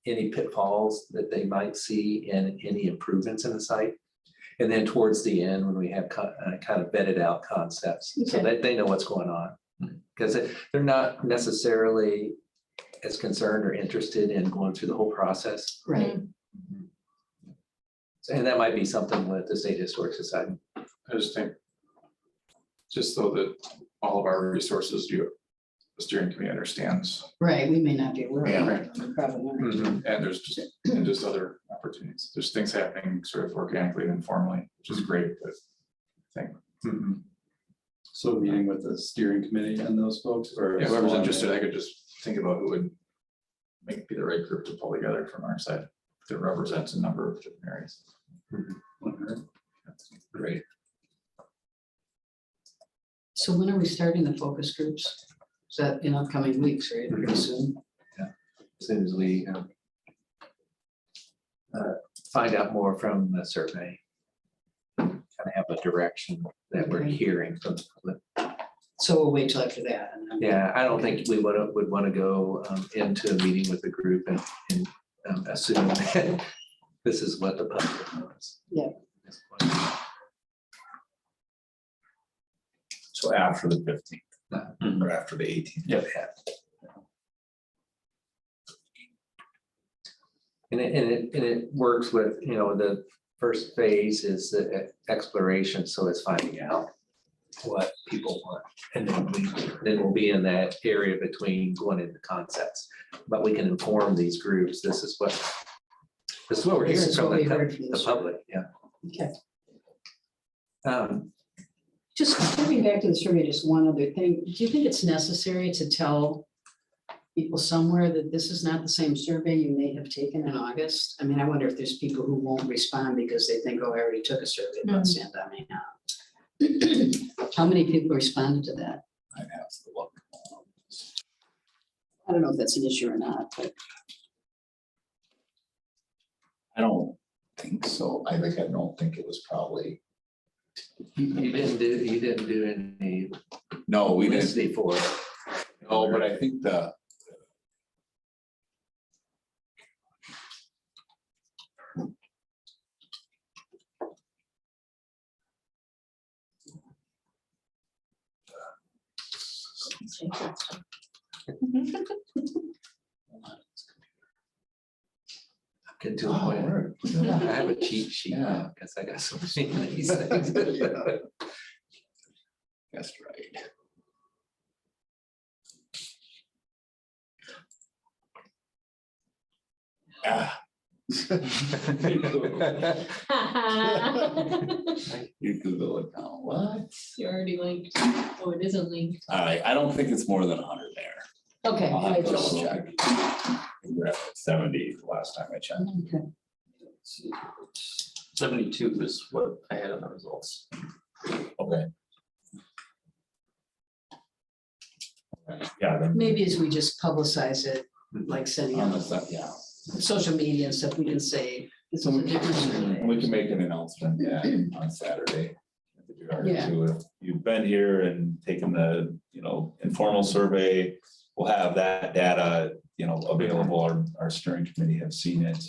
any pitfalls that they might see and any improvements in the site. And then towards the end, when we have kind of vetted out concepts, so Okay. that they know what's going on. Because they're not necessarily as concerned or interested in going through the whole process. Right, And that might be something with the State Historic Society. I just think, just so that all of our resources, the steering committee understands, right, we may not be aware Yeah. of it, we probably aren't. and there's just other opportunities. There's things happening sort of organically and informally, which is great, but I think So meeting with the steering committee and those folks, or? yeah, whoever's interested, I could just think about who would be the right group to pull together from our side that represents a number of different areas. Great. So when are we starting the focus groups? Is that in upcoming weeks, right, pretty soon? As soon as we find out more from the survey. Kind of have a direction that we're Okay. hearing from the public. So we'll wait till after that. And then- Yeah, I don't think we would want to go into a meeting with the group and assume that this is what the public wants. Yeah. So after the 15th, or after the 18th. Yeah. And it works with, the first phase is the exploration, so it's finding out what people want. And then we'll be in that area between going into concepts, but we can inform these groups, this is what we're This hearing is from what we heard from the the survey. public, yeah. Okay. Just coming back to the survey, just one other thing. Do you think it's necessary to tell people somewhere that this is not the same survey you may have taken in August? I mean, I wonder if there's people who won't respond because they think, oh, I already took a survey about San Damiano. How many people responded to that? I'd have to look. I don't know if that's an issue or not, but I don't think so. I don't think it was probably, You didn't do any no, we didn't. publicity for it. No, but I think the. Get to a point. I have a cheat sheet now, because I got so many of these things. That's right. Ah. You Google it now. What? You already linked. Oh, it isn't linked. All right, I don't think it's more than 100 there. okay. I'll I have to just- double check. We were at 70 the last time I checked. Okay. 72 is what I had on the results. Okay. Yeah, then Maybe as we just publicize it, like sending on the out stuff, yeah. social media and stuff, we can say, this is a different survey. We can make an announcement, yeah, on Saturday. If you are Yeah. too. If you've been here and taken the, informal survey, we'll have that data, available. Our steering committee have seen it.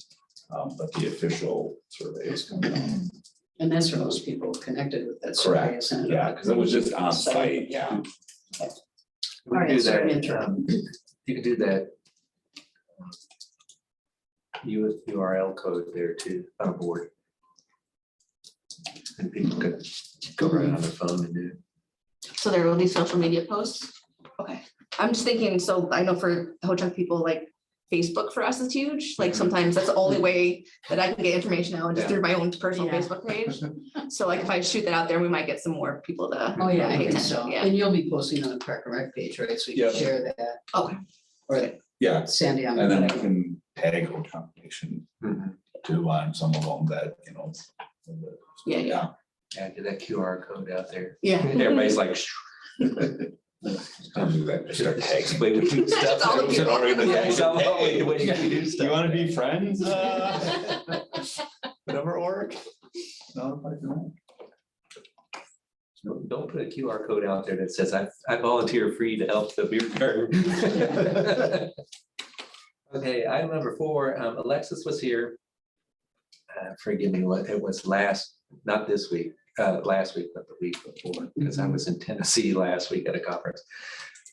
But the official survey is coming out. And that's for most people connected with that survey. Correct, isn't it? yeah, because it was just on site, yeah. We All right, can do sorry to that, interrupt. you can do that. URL code there too, on a board. And people could go right on their phone and do. So there will be social media posts? Okay, I'm just thinking, so I know for a whole chunk of people, like Facebook for us is huge, like sometimes that's the only way that I can get information out, just through my own personal Yeah. Facebook page. So like if I shoot that out there, we might get some more people to. Oh, yeah, I pay think attention, so. Yeah, And you'll be posting on the Park and Rec page, right? So you Yep. can share that. Okay. Or Yeah, Sandy on. and then we whatever. can tag Old Compilation too on some of them that, Yeah. Add to that QR code out there. Yeah. Everybody's like. Don't do that, just start tagging. Wait, we do stuff. That's all we do. You wanna be friends? Whatever work? No, I don't. Don't put a QR code out there that says I volunteer free to help the beer garden. Okay, item number 4, Alexis was here. Forgive me, what it was not this week, last week, but the week before, because I was in Tennessee last week at a conference.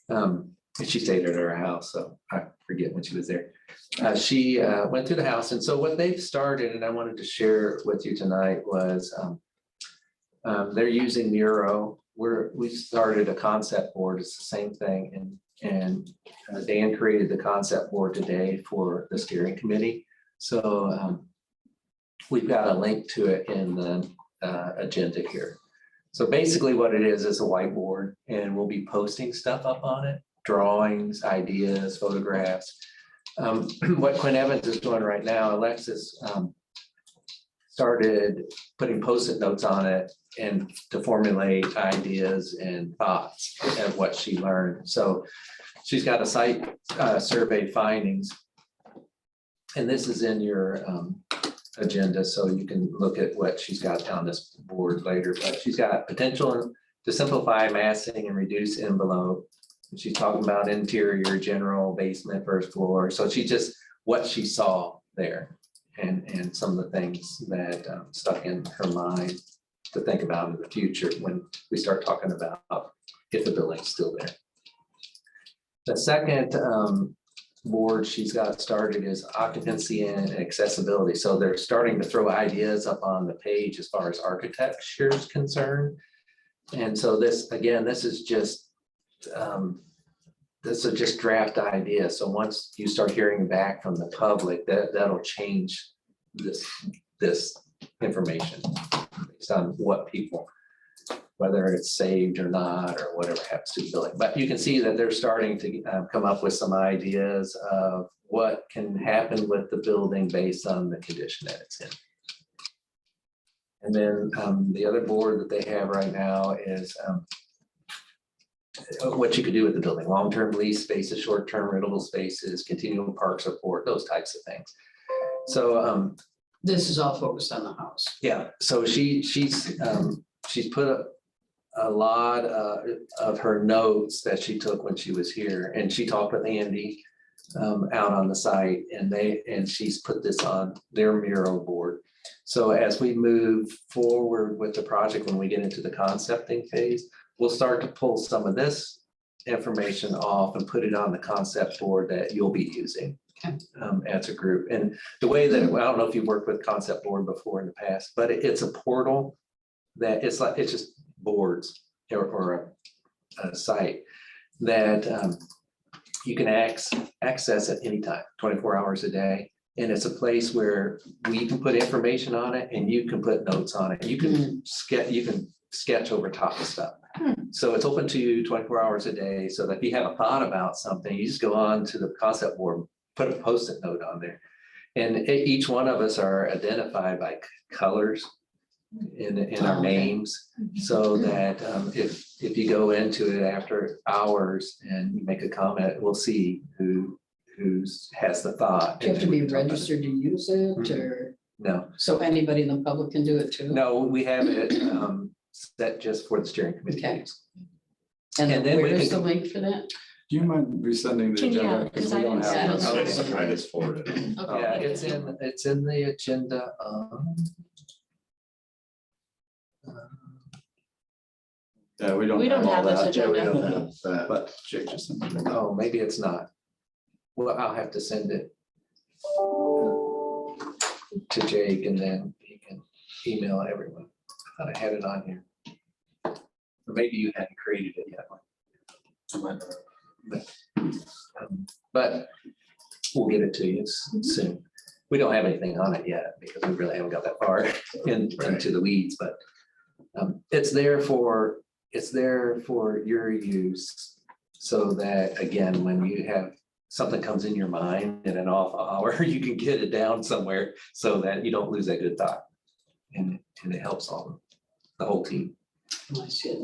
And she stayed at her house, so I forget when she was there. She went through the house, and so what they've started, and I wanted to share with you tonight was they're using Miro. We started a concept board. It's the same thing. And Dan created the concept board today for the steering committee. So we've got a link to it in the agenda here. So basically what it is a whiteboard, and we'll be posting stuff up on it, drawings, ideas, photographs. What Quinn Evans is doing right now, Alexis started putting Post-it notes on it and to formulate ideas and thoughts of what she learned. So she's got a site survey findings. And this is in your agenda, so you can look at what she's got on this board later. But she's got potential to simplify massing and reduce envelope. And she's talking about interior, general, basement, first floor. So she just, what she saw there. And some of the things that stuck in her mind to think about in the future when we start talking about if the building's still there. The second board she's got started is occupancy and accessibility. So they're starting to throw ideas up on the page as far as architecture is concerned. And so this, again, this is just draft idea. So once you start hearing back from the public, that'll change this information based on what people whether it's saved or not, or whatever happens to the building. But you can see that they're starting to come up with some ideas of what can happen with the building based on the condition that it's in. And then the other board that they have right now is what you could do with the building, long-term lease spaces, short-term rentable spaces, continual park support, those types of things. So This is all focused on the house. yeah, so she's put a lot of her notes that she took when she was here, and she talked with Andy out on the site, and she's put this on their mural board. So as we move forward with the project, when we get into the concepting phase, we'll start to pull some of this information off and put it on the concept board that you'll be using as a group. And the way that, I don't know if you've worked with concept board before in the past, but it's a portal that it's just boards or a site that you can access at any time, 24 hours a day. And it's a place where we can put information on it and you can put notes on it. You can sketch over top of stuff. So it's open to you 24 hours a day. So that if you have a thought about something, you just go on to the concept board, put a Post-it note on there. And each one of us are identified by colors in our names, so that if you go into it after hours and you make a comment, we'll see who has the thought. Do you have to be registered to use it, or? No, So anybody in the public can do it too? no, we have it set just for the steering committee. Okay. meetings. And And then then we where's the can- link for that? Do you mind resending the Can you- agenda? 'Cause we I don't didn't see have it. one. Okay, I just forwarded it. Yeah, it's in the agenda. Yeah, we We don't don't have all have this that. Yeah, we agenda. don't have that. But Jake just sent it. Oh, maybe it's not. Well, I'll have to send it to Jake, and then he can email everyone. I thought I had it on here. Or maybe you hadn't created it yet. But we'll get it to you soon. We don't have anything on it yet because we really haven't got that far into the weeds, but it's there for your use, so that, again, when you have something comes in your mind in an off hour, you can get it down somewhere so that you don't lose that good thought. And it helps the whole team. Oh, I see it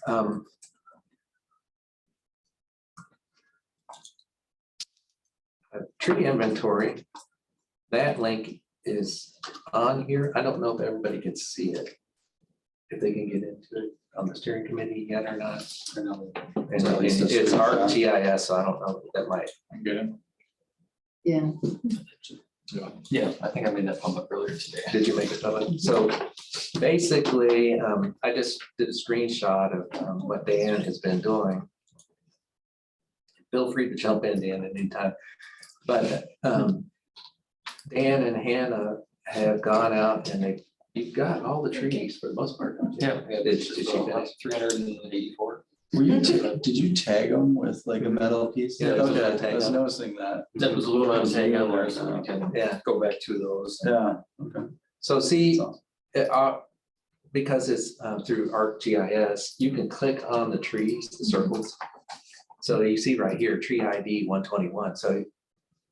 now. Tree inventory, that link is on here. I don't know if everybody can see it. If they can get into it on the steering committee yet or not. I know. And At least it's it's our screenshot. GIS, so I don't know if that might. I'm good. Yeah. Yeah, I think I made that public earlier today. Did you make it public? So basically, I just did a screenshot of what Dan has been doing. Feel free to jump in, Dan, at any time. But Dan and Hannah have gone out and you've got all the trees for the most part. don't you? Yeah. Did she finish? 384. Were you, did you tag them with like a metal piece? Yeah, there's a metal Okay, tag I was on it. noticing that. That was a little on tag on there, so we can Yeah. go back to those. Yeah, okay. So see, So- because it's through ArcGIS, you can click on the trees, the circles. So you see right here, tree ID 121. So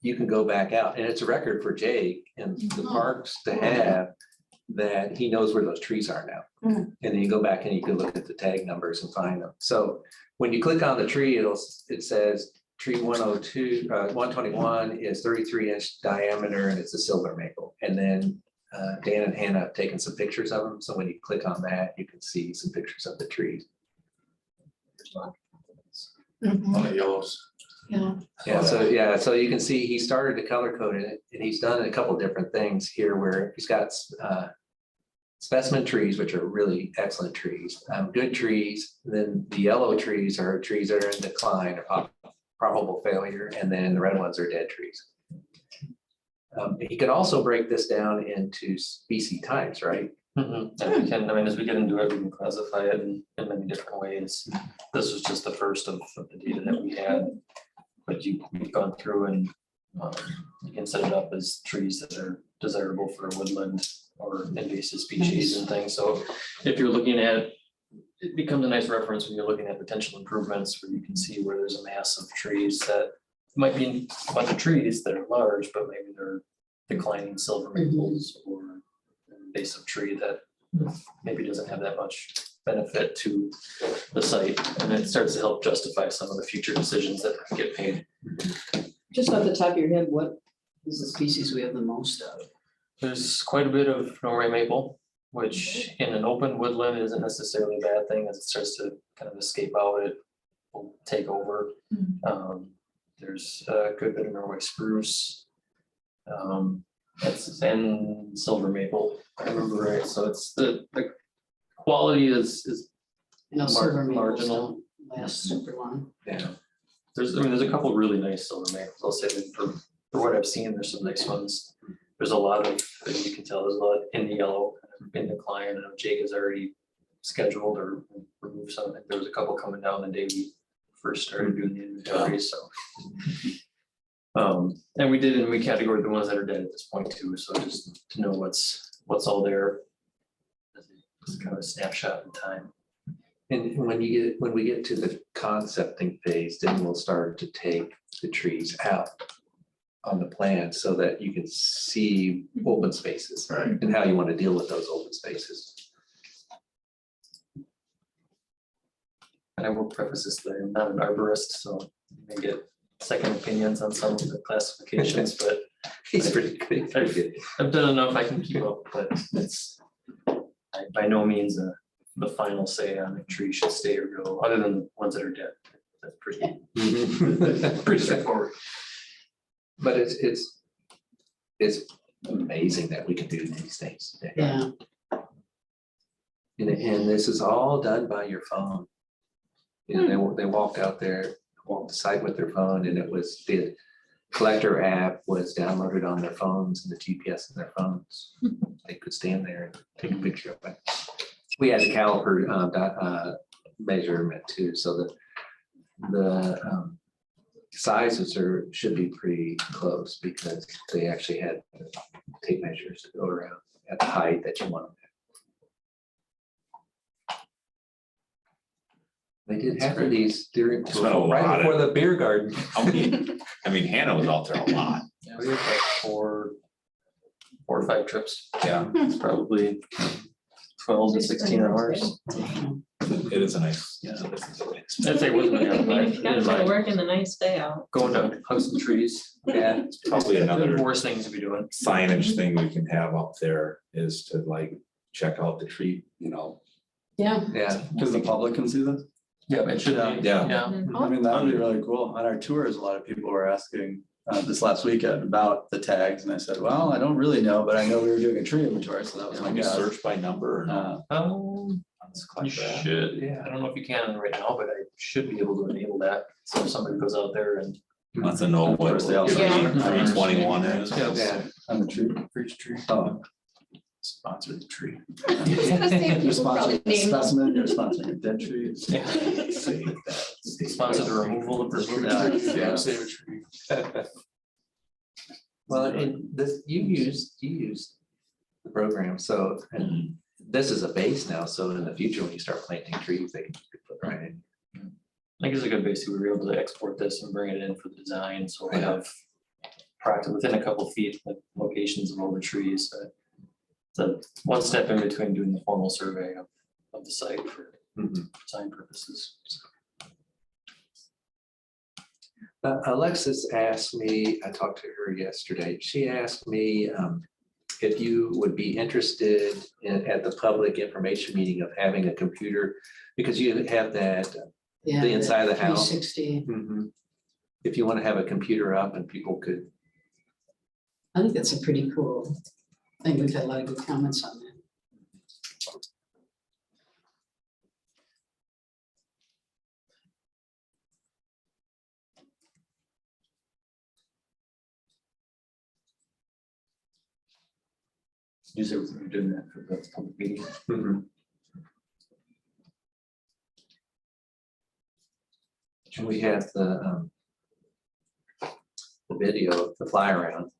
you can go back out, and it's a record for Jake and the parks to have that he knows where those trees are now. And then you go back and you can look at the tag numbers and find them. So when you click on the tree, it says tree 102, 121 is 33-inch diameter, and it's a silver maple. And then Dan and Hannah have taken some pictures of them. So when you click on that, you can see some pictures of the trees. One of the yellows. Yeah, so you can see he started to color code it, and he's done a couple different things here where he's got specimen trees, which are really excellent trees, good trees. Then the yellow trees are trees that are in decline or probable failure, and then the red ones are dead trees. He could also break this down into species types, right? And we can, I mean, as we get into it, we can classify it in many different ways. This was just the first of the data that we had. But we've gone through and you can set it up as trees that are desirable for a woodland, or invasive species and things. So if you're looking at, it becomes a nice reference when you're looking at potential improvements where you can see where there's a mass of trees that might be a bunch of trees that are large, but maybe they're declining silver maples or an invasive tree that maybe doesn't have that much benefit to the site. And it starts to help justify some of the future decisions that get made. Just off the top of your head, what is the species we have the most of? There's quite a bit of Norway maple, which in an open woodland isn't necessarily a bad thing as it starts to kind of escape out, it will take over. There's a good bit of Norway spruce. That's and silver maple, I remember right, so it's the quality is You know, silver maples marginal. don't last super long. Yeah. There's a couple really nice silver maples, I'll say that for what I've seen, there's some nice ones. There's a lot of, as you can tell, there's a lot in the yellow, in decline. I know Jake has already scheduled or removed something. There was a couple coming down the day we first started doing the inventory, so. And we did, and we categorized the ones that are dead at this point too, so just to know what's all there. It's kind of a snapshot in time. And when we get to the concepting phase, then we'll start to take the trees out on the plan so that you can see open spaces and how you want to deal with those open spaces. And I will preface this that I'm not an arborist, so you may get second opinions on some of the classifications, but He's pretty good. I've done enough I can keep up, but it's by no means the final say on if trees should stay or go, other than the ones that are dead. That's pretty straightforward. But it's amazing that we can do these things today. Yeah, And this is all done by your phone. You know, they walked out there, walked the site with their phone, and it was the collector app was downloaded on their phones and the GPS in their phones. They could stand there and take a picture of it. We had a caliper measurement too, so that the sizes should be pretty close because they actually had tape measures to go around at the height that you want them at. They did half of these during, It's been a right lot before of- the beer garden. I mean, Hannah was out there a lot. Yeah, we have like four or five trips. Yeah, It's probably 12 to 16 hours. it is a nice, yeah. I'd say it wasn't I mean, if you gotta go to like work in the nice day out. going to hug some trees. Yeah, It's probably another The worst thing to be doing. signage thing we can have up there is to like check out the tree, you know. yeah. yeah. Because the public can see this. Yeah, it should be. Yeah. Yeah. I mean, that would be really cool. On our tours, a lot of people were asking this last weekend about the tags, and I said, well, I don't really know, but I know we were doing a tree inventory, so that was my Can you guess. search by number or not? Let's You collect that. should, Yeah. I don't know if you can right now, but I should be able to enable that. So if somebody goes out there and. Wants to know what First they also- Yeah. 321 is. Yeah. On the tree. For each tree. Oh, Sponsored the tree. you're sponsoring a specimen, you're sponsoring a dead tree. Save that. Sponsor the removal of the Yeah. save a tree. Well, and this, you used the program, so, and this is a base now, so in the future, when you start planting trees, they can put right in. I think it's a good base. We were able to export this and bring it in for the design, so we have practice within a couple feet, like locations of all the trees. So one step in between doing the formal survey of the site for design purposes. Alexis asked me, I talked to her yesterday, she asked me if you would be interested at the public information meeting of having a computer, because you have that, Yeah, the inside of the house. 360. If you want to have a computer up and people could, I think that's a pretty cool thing. We've had a lot of good comments on that. Use everything we're doing that for the public meeting. and we have the video, the fly around.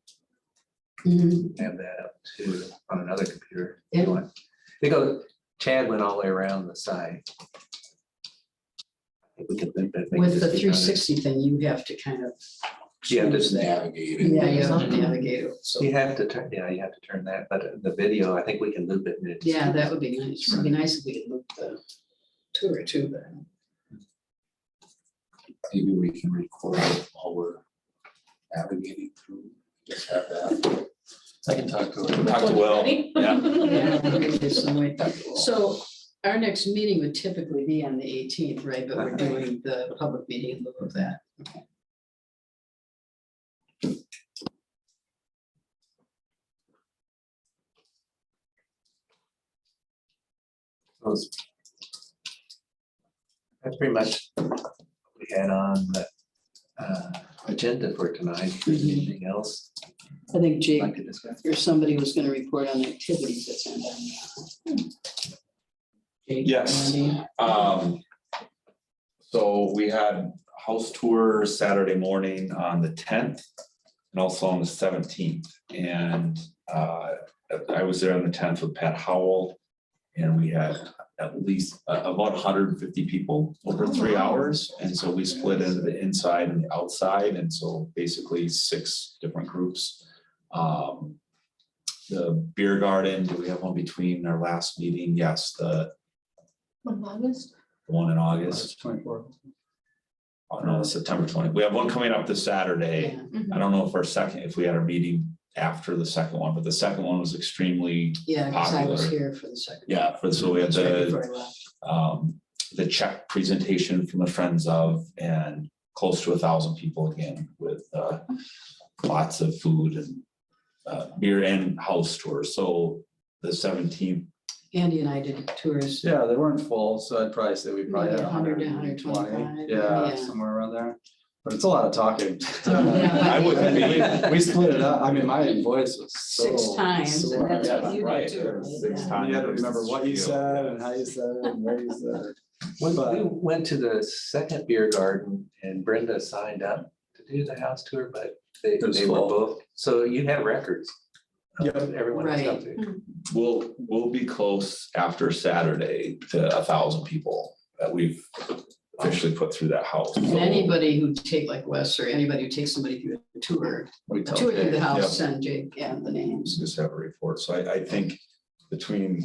Mhm. have that up too on another computer. Yeah. They go, Chad went all the way around the site. I think we could loop it, make it With the just be 360 thing, you have to kind of. Yeah, choose just that. Navigate it. Yeah, you have to navigate it, so, You have to turn, yeah, you have to turn that, but the video, I think we can loop it. And it's- yeah, that would be nice. It'd be nice if we could look the tour too, but. Maybe we can record it while we're navigating through. Just have that. I can talk to her. Talk to Will, yeah. Yeah, maybe there's some way. So our next meeting would typically be on the 18th, right? But we're doing the public meeting in lieu of that. Okay. Those- That's pretty much what we had on the agenda for tonight. Anything else I think you'd Jake like to discuss? or somebody was gonna report on the activities that's on that. Jake, Yes. Randy? So we had house tour Saturday morning on the 10th and also on the 17th. And I was there on the 10th with Pat Howell. And we had at least about 150 people over 3 hours. And so we split into the inside and the outside. And so basically 6 different groups. The beer garden, do we have one between our last meeting? Yes, the one in August. 24. Oh, no, September 20th. We have one coming up this Saturday. Yeah. I don't know if we had our meeting after the second one, but the second one was extremely, Yeah, because I was Popular. here for the second. yeah, so we had That's right the before I left. the check presentation from the Friends of, and close to 1,000 people again with lots of food and beer and house tours. So the 17th, Andy and I did tours. Yeah, they weren't full, so I'd probably say we probably had Maybe 100 to 120. 125, Yeah, yeah. somewhere around there. But it's a lot of talking. I wouldn't be. We split it up. I mean, my voice was so. 6 times, and sore. that's Yeah, what you right, did too, it was right? 6 Yeah. times. You had to remember what you said and how you said it and where you said it. When But- we went to the second beer garden and Brenda signed up to do the house tour, but they was were full. booked. So you have records. of Yep. Everyone is up Right. to. We'll be close after Saturday to 1,000 people that we've officially put through that house. And So- anybody who take like Wes or anybody who takes somebody through a tour, We a tell tour through the Jake. house, send Jake, yeah, the names. Just have a report. So I think between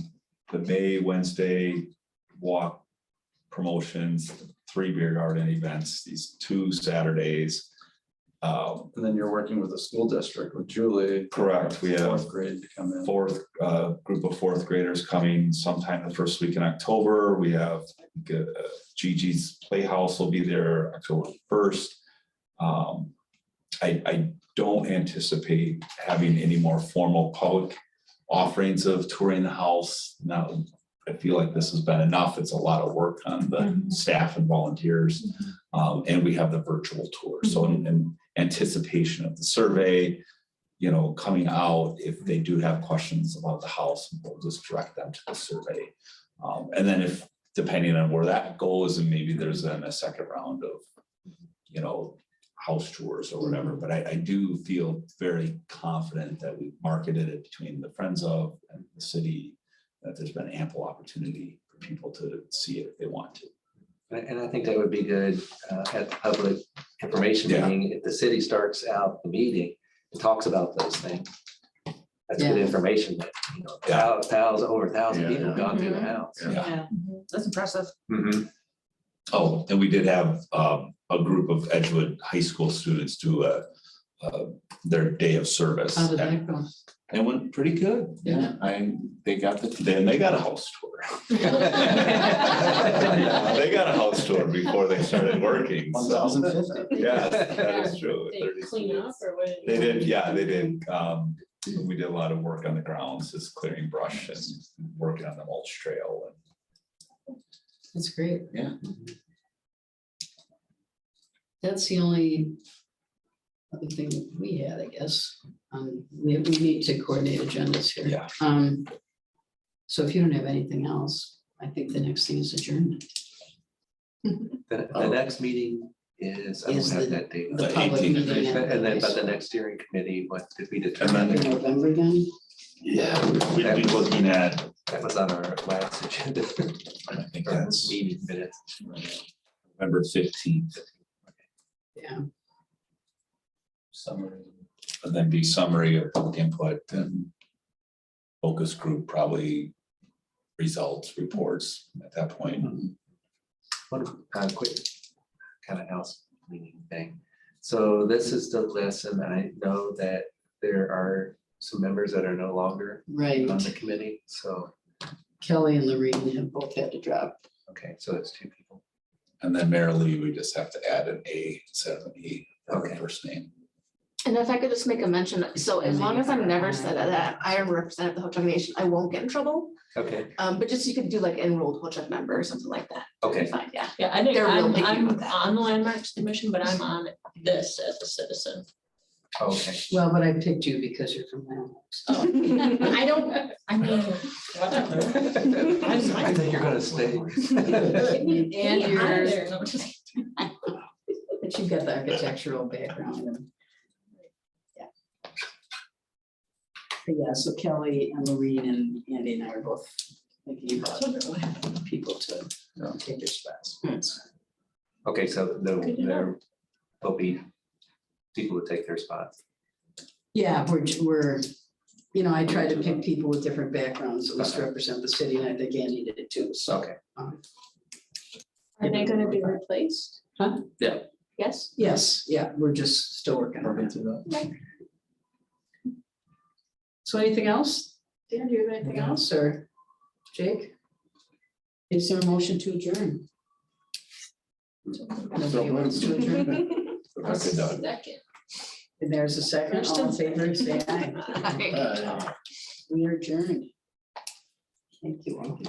the May, Wednesday walk promotions, 3 beer garden events, these 2 Saturdays. And then you're working with the school district with Julie. Correct, we have 4th grade to come in. Fourth, group of 4th graders coming sometime the first week in October. We have Gigi's Playhouse will be there October 1st. I don't anticipate having any more formal public offerings of touring the house. Now, I feel like this has been enough. It's a lot of work on the staff and volunteers. And we have the virtual tour. So in anticipation of the survey, coming out, if they do have questions about the house, we'll just direct them to the survey. And then if, depending on where that goes, and maybe there's then a second round of, house tours or whatever, but I do feel very confident that we marketed it between the Friends of and the city, that there's been ample opportunity for people to see it if they want to. And I think that would be good at the public information Yeah. meeting, if the city starts out the meeting and talks about those things. That's good Yeah. information that, Yeah. over 1,000 people Yeah. gone through the house. Yeah. That's impressive. Oh, and we did have a group of Edgewood High School students do their day of service. How did that go? It went pretty good. Yeah. They got the. Then they got a house tour. They got a house tour before they started working. so- 1,050. Yes, that is true. They 30 clean up students. or what? They did, yeah, they did. We did a lot of work on the grounds, just clearing brush and working on the mulch trail. That's great. Yeah. That's the only other thing that we had, I guess. We need to coordinate agendas here. Yeah. So if you don't have anything else, I think the next thing is adjournment. The next meeting is, I don't Is have the- that date. the The public 18th. meeting. And then, but the next steering committee, what did we And determine? then- In November again? Yeah, we'd be looking at, That was on our last agenda. I think Or that's meeting minutes. November 15th, Yeah, Summary. and then be summary of public input and focus group, probably results, reports at that point. One quick kind of house meeting thing. So this is the list, and I know that there are some members that are no longer right. on the committee, so, Kelly and Lorraine have both had to drop. okay, so it's two people. And then Marilee, we just have to add an A instead of an E for her Okay. first name. And if I could just make a mention, so as long as I'm never said that I am representative of the Ho-Chunk Nation, I won't get in trouble. Okay, But just you could do like enrolled Ho-Chunk member or something like that. okay, Fine, yeah. Yeah, I think They're real I'm picky about that. on the Landmarks Commission, but I'm on this as a citizen. okay. Well, but I picked you because you're from there. I don't, I mean, whatever. I think you're gonna stay. And Get me out of yours, there. No, just- but you've got the architectural background and. Yeah. But yeah, so Kelly and Lorraine and Andy and I are both thinking about people to take their spots. Okay, so Good to know. there will be people to take their spots. Yeah, we're, you know, I try to pick people with different backgrounds, at least to represent the city, and I think Andy did it too, so. Okay. Are they gonna be replaced? Huh? Yeah. Yes? Yes, yeah, we're just still working on Working it. through that. So anything else? Dan, do you have anything else, or Jake? Is there a motion to adjourn? Nobody wants to adjourn, Okay, Doug. Second. and there's a second, all in favor, say aye. Uh, We are adjourned. Thank you all.